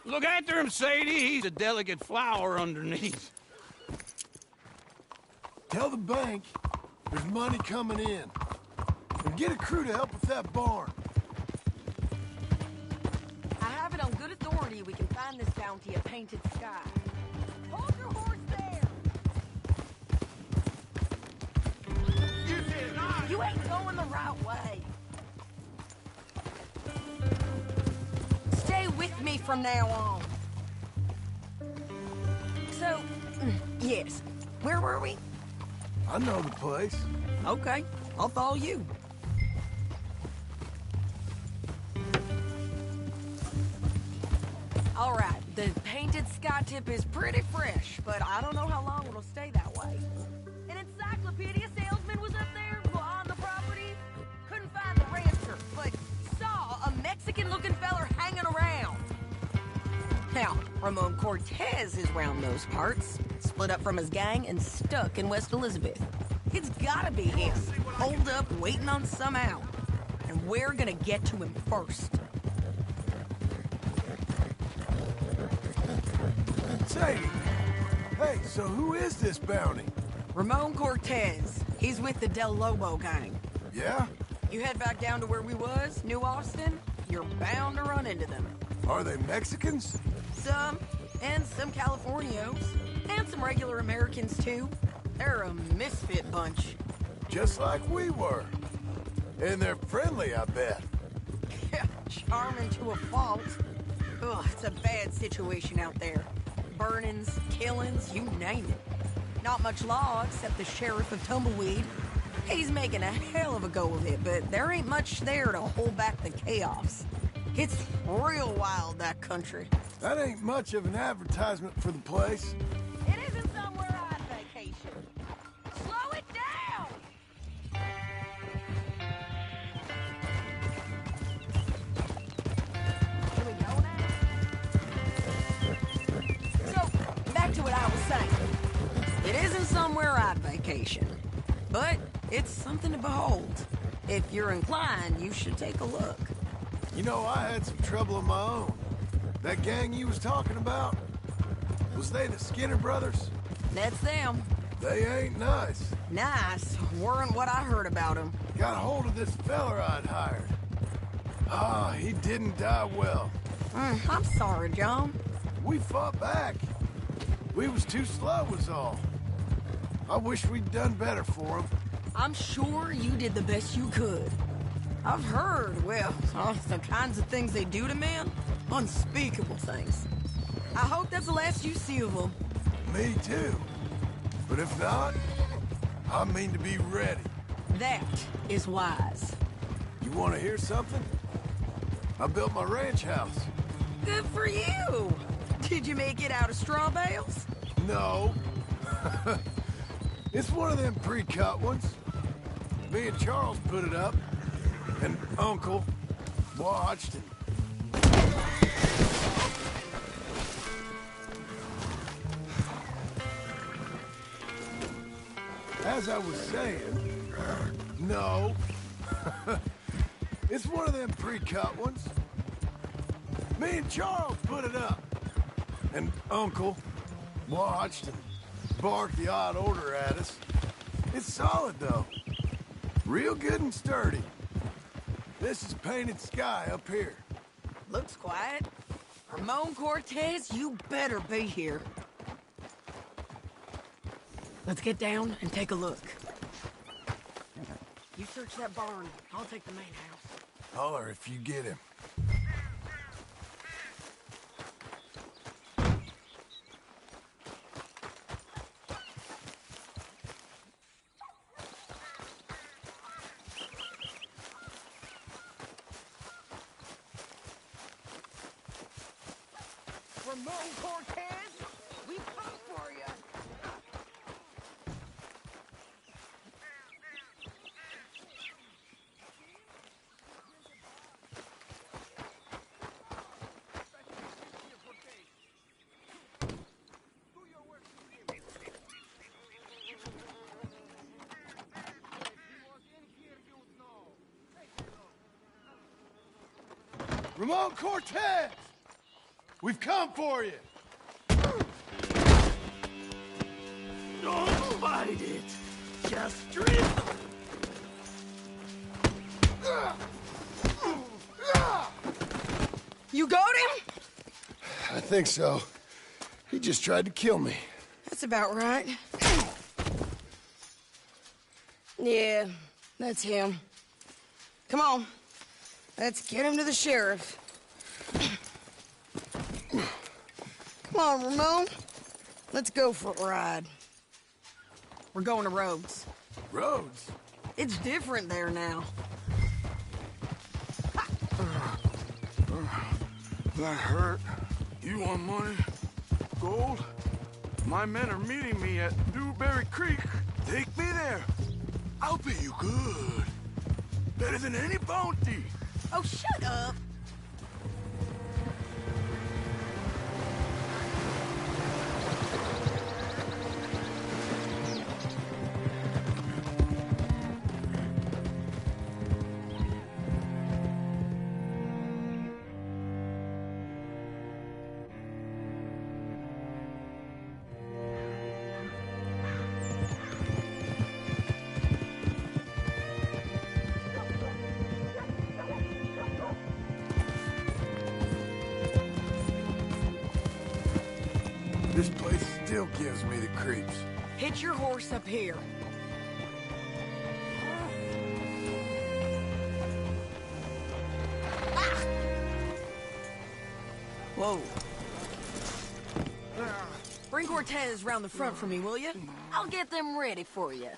Look after him, Sadie. He's a delicate flower underneath. Tell the bank there's money coming in. And get a crew to help with that barn. I have it on good authority we can find this bounty at Painted Sky. Hold your horse there! You ain't going the right way. Stay with me from now on. So, yes, where were we? I know the place. Okay, I'll follow you. All right, the Painted Sky tip is pretty fresh, but I don't know how long it'll stay that way. An encyclopedia salesman was up there on the property. Couldn't find the rancher, but saw a Mexican-looking feller hanging around. Now, Ramon Cortez is round those parts, split up from his gang and stuck in West Elizabeth. It's gotta be him, holed up waiting on some out. And we're gonna get to him first. Sadie! Hey, so who is this bounty? Ramon Cortez. He's with the Del Lobo gang. Yeah? You head back down to where we was, New Austin, you're bound to run into them. Are they Mexicans? Some, and some Californios, and some regular Americans too. They're a misfit bunch. Just like we were. And they're friendly, I bet. Charming to a fault. Ugh, it's a bad situation out there. Burnings, killings, you name it. Not much law except the sheriff of Tumbleweed. He's making a hell of a go of it, but there ain't much there to hold back the chaos. It's real wild, that country. That ain't much of an advertisement for the place. It isn't somewhere on vacation. Slow it down! Here we go now. So, back to what I was saying. It isn't somewhere I'd vacation, but it's something to behold. If you're inclined, you should take a look. You know, I had some trouble of my own. That gang you was talking about, was they the Skinner brothers? That's them. They ain't nice. Nice. Weren't what I heard about them. Got hold of this fella I'd hired. Ah, he didn't die well. I'm sorry, John. We fought back. We was too slow was all. I wish we'd done better for him. I'm sure you did the best you could. I've heard, well, the kinds of things they do to men. Unspeakable things. I hope that's the last you see of them. Me too. But if not, I mean to be ready. That is wise. You want to hear something? I built my ranch house. Good for you. Did you make it out of straw bales? No. It's one of them pre-cut ones. Me and Charles put it up, and Uncle watched and... As I was saying, no. It's one of them pre-cut ones. Me and Charles put it up, and Uncle watched and barked the odd order at us. It's solid, though. Real good and sturdy. This is painted sky up here. Looks quiet. Ramon Cortez, you better be here. Let's get down and take a look. You search that barn. I'll take the main house. Holler if you get him. Ramon Cortez, we come for you. Ramon Cortez! We've come for you! Don't fight it! Just drip! You got him? I think so. He just tried to kill me. That's about right. Yeah, that's him. Come on. Let's get him to the sheriff. Come on, Ramon. Let's go for a ride. We're going to Rhodes. Rhodes? It's different there now. That hurt. You want money? Gold? My men are meeting me at Newberry Creek. Take me there. I'll pay you good. Better than any bounty. Oh, shut up. This place still gives me the creeps. Hitch your horse up here. Ah! Whoa. Bring Cortez round the front for me, will you? I'll get them ready for you.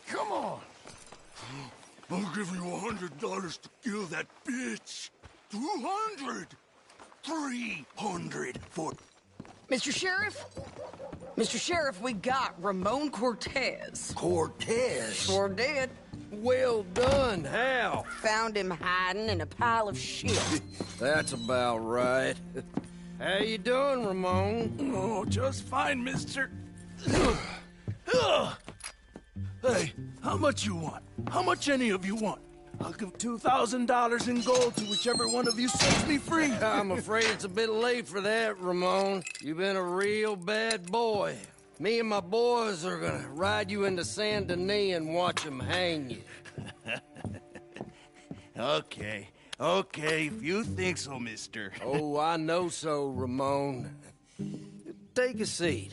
Come on! I'll give you $100 to kill that bitch. 200! 300 for... Mr. Sheriff? Mr. Sheriff, we got Ramon Cortez. Cortez? Sure did. Well done. How? Found him hiding in a pile of shit. That's about right. How you doing, Ramon? Oh, just fine, mister. Hey, how much you want? How much any of you want? I'll give $2,000 in gold to whichever one of you sets me free. I'm afraid it's a bit late for that, Ramon. You've been a real bad boy. Me and my boys are gonna ride you into Saint Denis and watch them hang you. Okay, if you think so, mister. Oh, I know so, Ramon. Take a seat.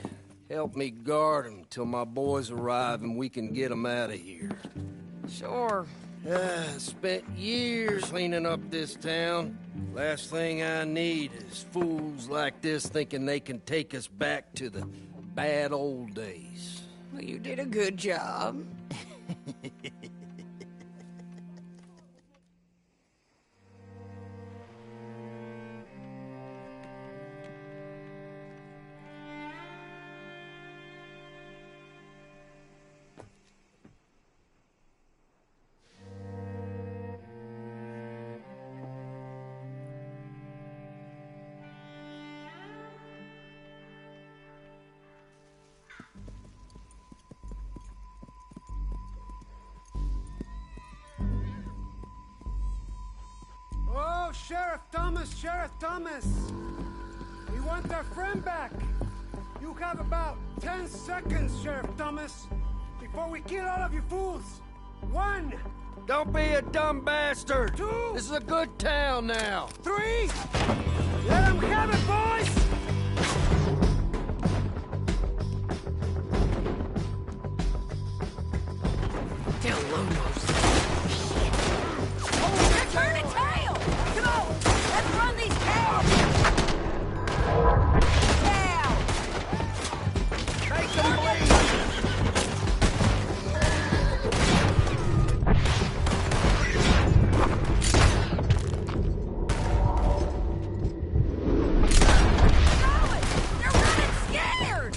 Help me guard them till my boys arrive and we can get them out of here. Sure. Spent years cleaning up this town. Last thing I need is fools like this thinking they can take us back to the bad old days. Well, you did a good job. Oh, Sheriff Thomas! We want our friend back! You have about 10 seconds, Sheriff Thomas, before we kill all of you fools! 1! Don't be a dumb bastard! 2! This is a good town now! 3! Let them have it, boys! Tell Lomos. Oh, they're turning tail! Come on, let's run these cows! Down! Make them bleed! They're running scared!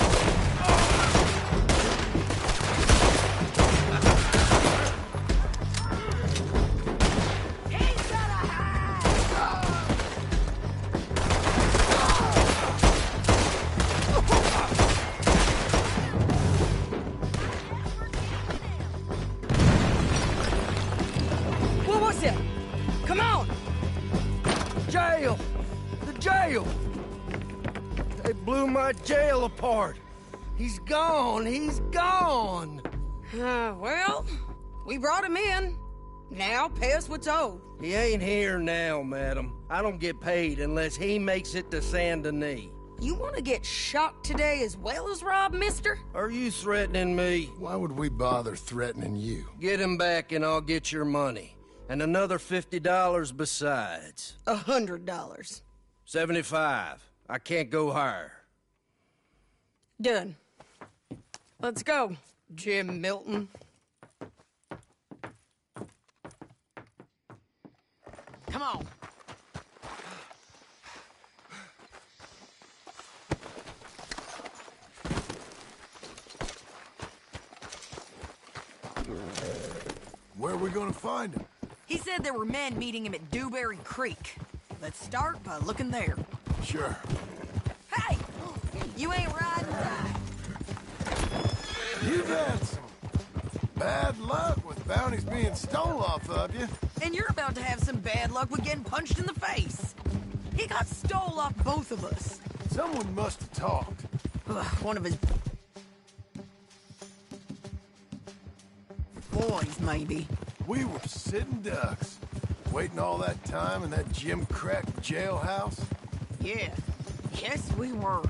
He's gonna What was it? Come on! Jail! The jail! They blew my jail apart! He's gone! He's gone! Well, we brought him in. Now pay us what's owed. He ain't here now, madam. I don't get paid unless he makes it to Saint Denis. You want to get shot today as well as rob, mister? Are you threatening me? Why would we bother threatening you? Get him back and I'll get your money. And another $50 besides. $100. 75. I can't go higher. Done. Let's go, Jim Milton. Come on. Where are we gonna find him? He said there were men meeting him at Dewberry Creek. Let's start by looking there. Sure. Hey! You ain't riding right. You've had some bad luck with bounties being stole off of you. And you're about to have some bad luck with getting punched in the face. He got stole off both of us. Someone must have talked. One of his boys, maybe. We were sitting ducks, waiting all that time in that Jim Crack jailhouse. Yeah. Yes, we were.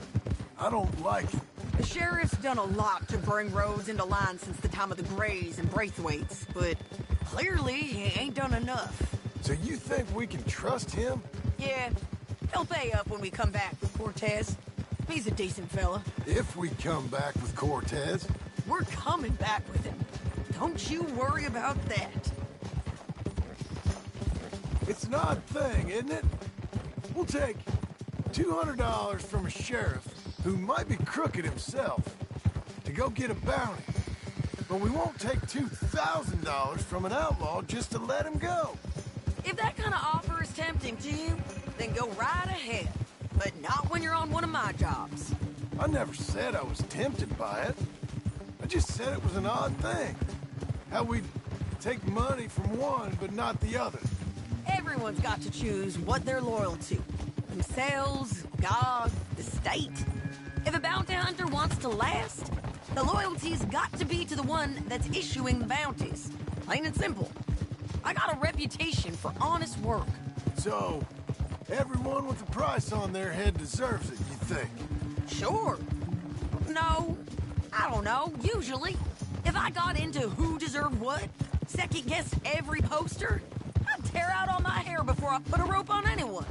I don't like it. The sheriff's done a lot to bring roads into line since the time of the Grays and Braithwaites, but clearly he ain't done enough. So you think we can trust him? Yeah, he'll pay up when we come back with Cortez. He's a decent fella. If we come back with Cortez. We're coming back with him. Don't you worry about that. It's an odd thing, isn't it? We'll take $200 from a sheriff who might be crooked himself to go get a bounty. But we won't take $2,000 from an outlaw just to let him go. If that kind of offer is tempting to you, then go right ahead. But not when you're on one of my jobs. I never said I was tempted by it. I just said it was an odd thing. How we'd take money from one, but not the other. Everyone's got to choose what they're loyal to. Themselves, God, the state. If a bounty hunter wants to last, the loyalty's got to be to the one that's issuing the bounties. Plain and simple. I got a reputation for honest work. So, everyone with a price on their head deserves it, you think? Sure. No, I don't know. Usually, if I got into who deserved what, second-guessed every poster, I'd tear out all my hair before I put a rope on anyone.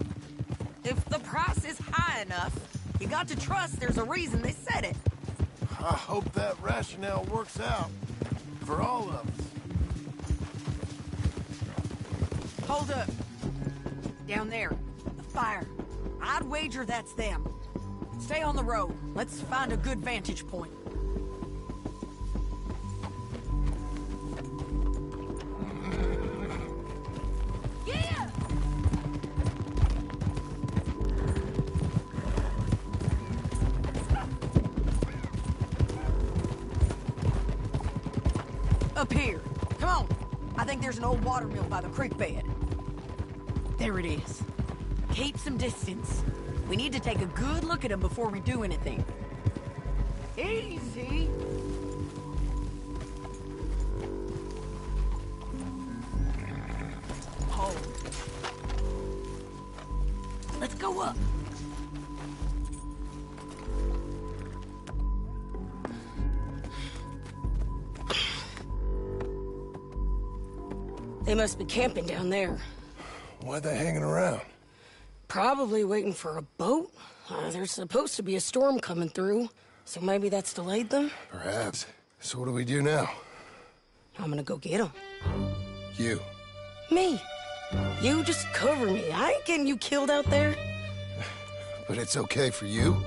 If the price is high enough, you got to trust there's a reason they said it. I hope that rationale works out for all of us. Hold up. Down there, the fire. I'd wager that's them. Stay on the road. Let's find a good vantage point. Yeah! Up here. Come on. I think there's an old watermill by the creek bed. There it is. Keep some distance. We need to take a good look at him before we do anything. Easy. Hold. Let's go up. They must be camping down there. Why they hanging around? Probably waiting for a boat. There's supposed to be a storm coming through, so maybe that's delayed them? Perhaps. So what do we do now? I'm gonna go get them. You. Me. You just cover me. I ain't getting you killed out there. But it's okay for you?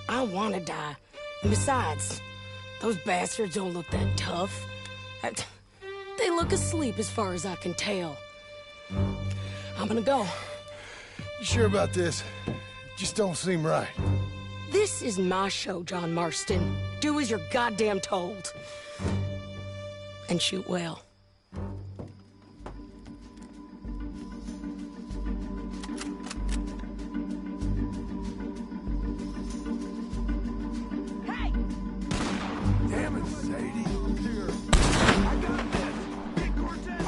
I wanna die. And besides, those bastards don't look that tough. They look asleep as far as I can tell. I'm gonna go. You sure about this? Just don't seem right. This is my show, John Marston. Do as you're goddamn told. And shoot well. Hey! Damn it, Sadie. I got this. Get Cortez.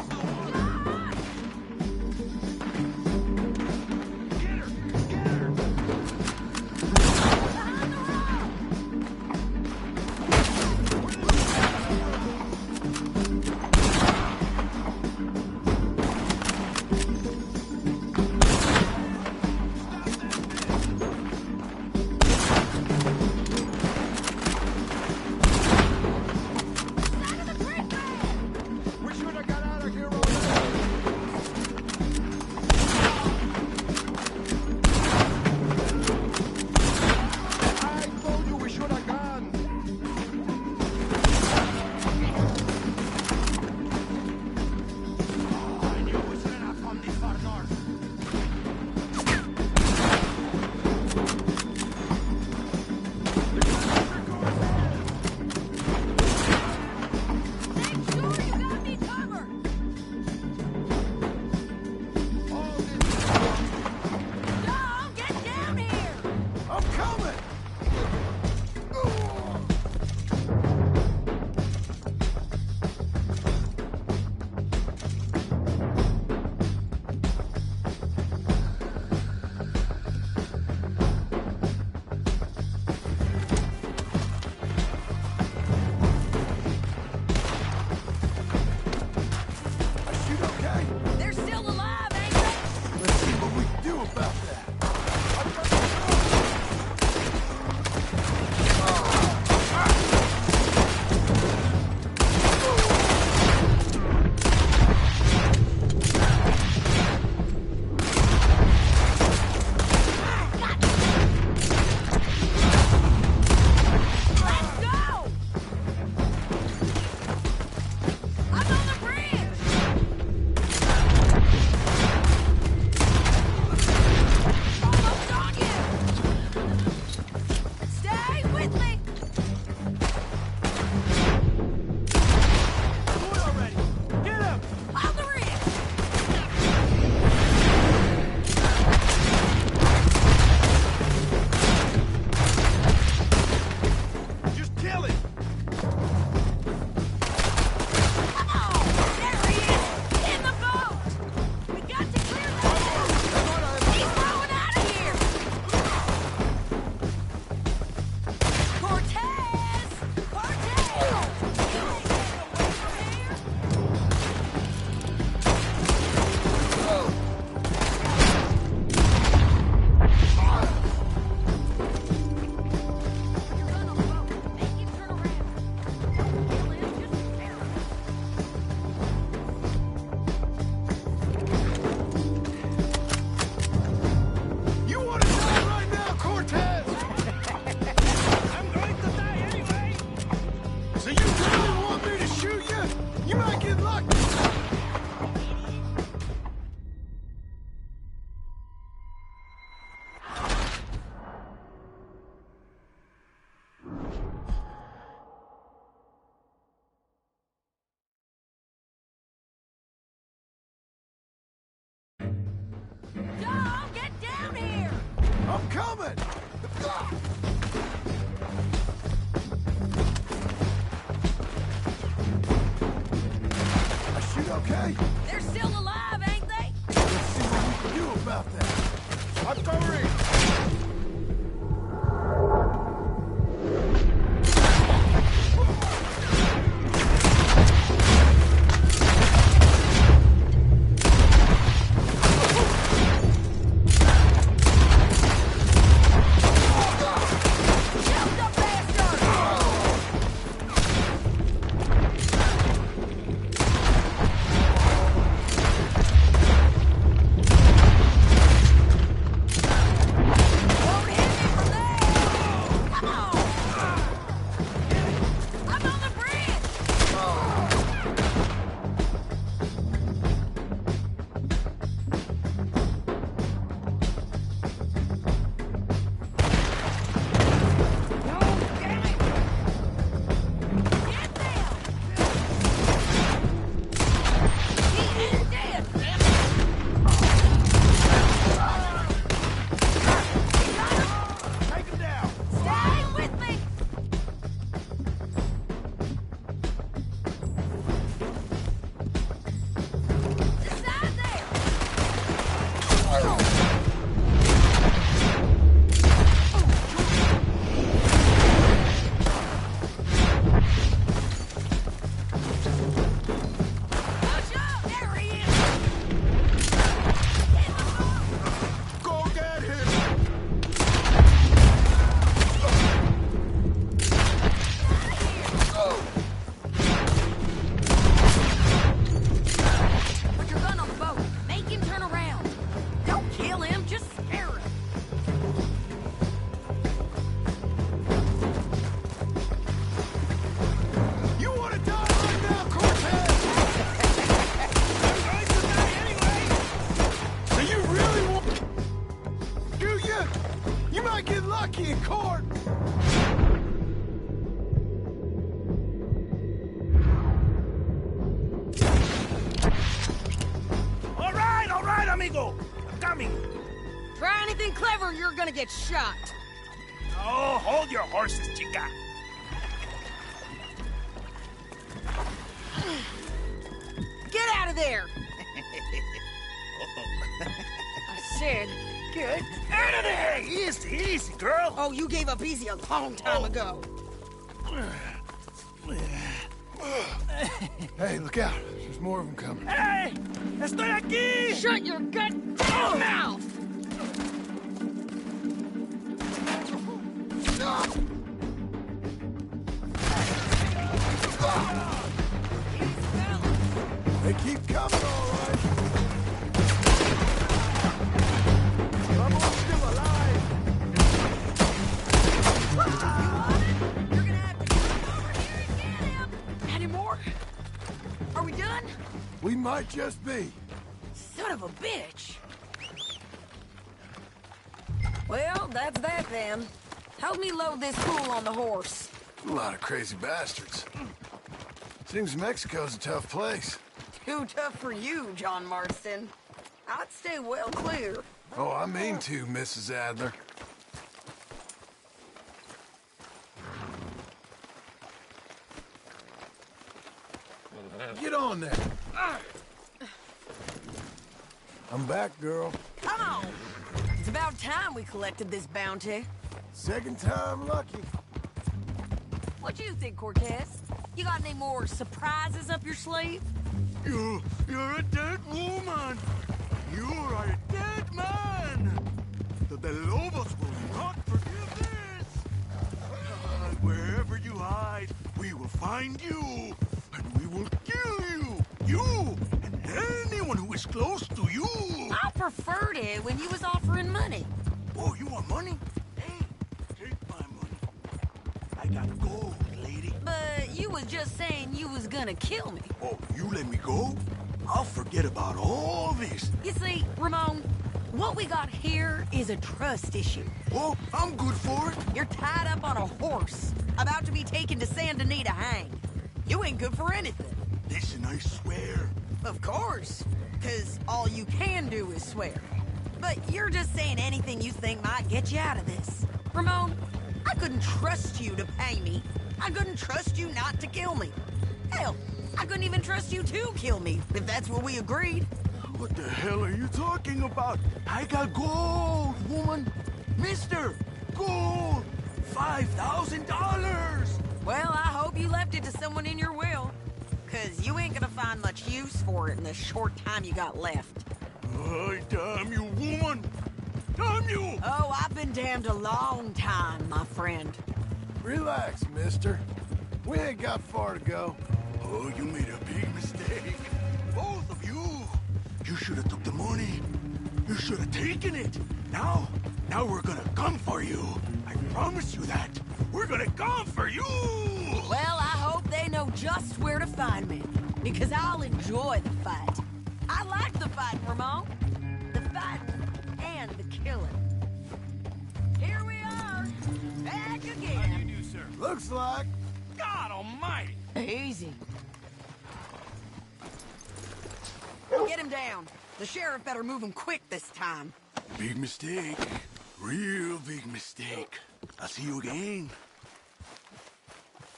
I'm coming! I shoot okay? They're still alive, ain't they? Let's see what we can do about that. I'm covering! Try anything clever, you're gonna get shot. Oh, hold your horses, chica. Get out of there! I said, get out of there! Easy, easy, girl. Oh, you gave up easy a long time ago. Hey, look out. There's more of them coming. Hey! Estoy aquí! Shut your goddamn mouth! They keep coming, all right. I'm still alive. You're gonna have to come over here and get him. Any more? Are we done? We might just be. Son of a bitch. Well, that's that then. Help me load this fool on the horse. A lot of crazy bastards. Seems Mexico's a tough place. Too tough for you, John Marston. I'd stay well clear. Oh, I mean to, Mrs. Adler. Get on there. I'm back, girl. Come on. It's about time we collected this bounty. Second time lucky. What do you think, Cortez? You got any more surprises up your sleeve? You're a dead woman. You are a dead man. The Lobos will not forgive this. Wherever you hide, we will find you, and we will kill you. You and anyone who is close to you. I preferred it when you was offering money. Oh, you want money? Hey, take my money. I got gold, lady. But you was just saying you was gonna kill me. Oh, you let me go? I'll forget about all this. You see, Ramon, what we got here is a trust issue. Oh, I'm good for it. You're tied up on a horse, about to be taken to Saint Denis to hang. You ain't good for anything. Listen, I swear. Of course, because all you can do is swear. But you're just saying anything you think might get you out of this. Ramon, I couldn't trust you to pay me. I couldn't trust you not to kill me. Hell, I couldn't even trust you to kill me, if that's what we agreed. What the hell are you talking about? I got gold, woman. Mister, gold. $5,000. Well, I hope you left it to someone in your will. Because you ain't gonna find much use for it in the short time you got left. Oh, damn you, woman! Damn you! Oh, I've been damned a long time, my friend. Relax, mister. We ain't got far to go. Oh, you made a big mistake. Both of you. You should have took the money. You should have taken it. Now we're gonna come for you. I promise you that. We're gonna come for you! Well, I hope they know just where to find me. Because I'll enjoy the fight. I like the fight, Ramon. The fighting and the killing. Here we are, back again. How do you do, sir? Looks like. God almighty! Easy. Get him down. The sheriff better move him quick this time. Big mistake. Real big mistake. I'll see you again.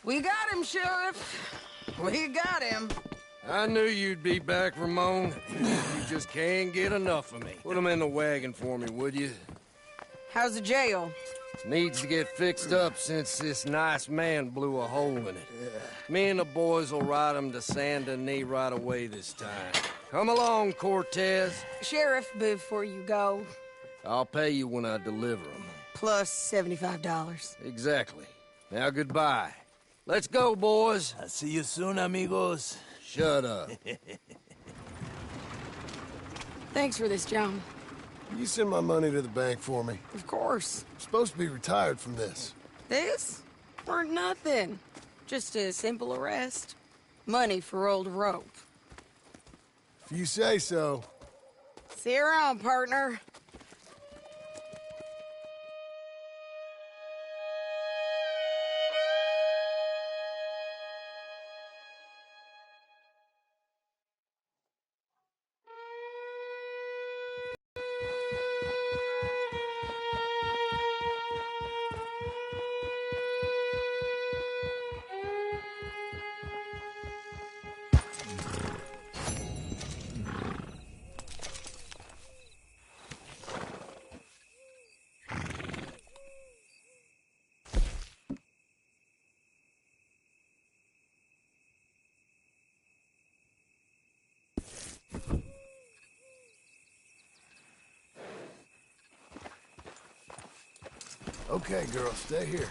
We got him, Sheriff. We got him. I knew you'd be back, Ramon. You just can't get enough of me. Put him in the wagon for me, would you? How's the jail? Needs to get fixed up since this nice man blew a hole in it. Me and the boys will ride him to Saint Denis right away this time. Come along, Cortez. Sheriff, before you go... I'll pay you when I deliver him. Plus $75. Exactly. Now goodbye. Let's go, boys. I'll see you soon, amigos. Shut up. Thanks for this, John. You send my money to the bank for me. Of course. I'm supposed to be retired from this. This? Weren't nothing. Just a simple arrest. Money for old rope. If you say so. See you around, partner. Okay, girl, stay here.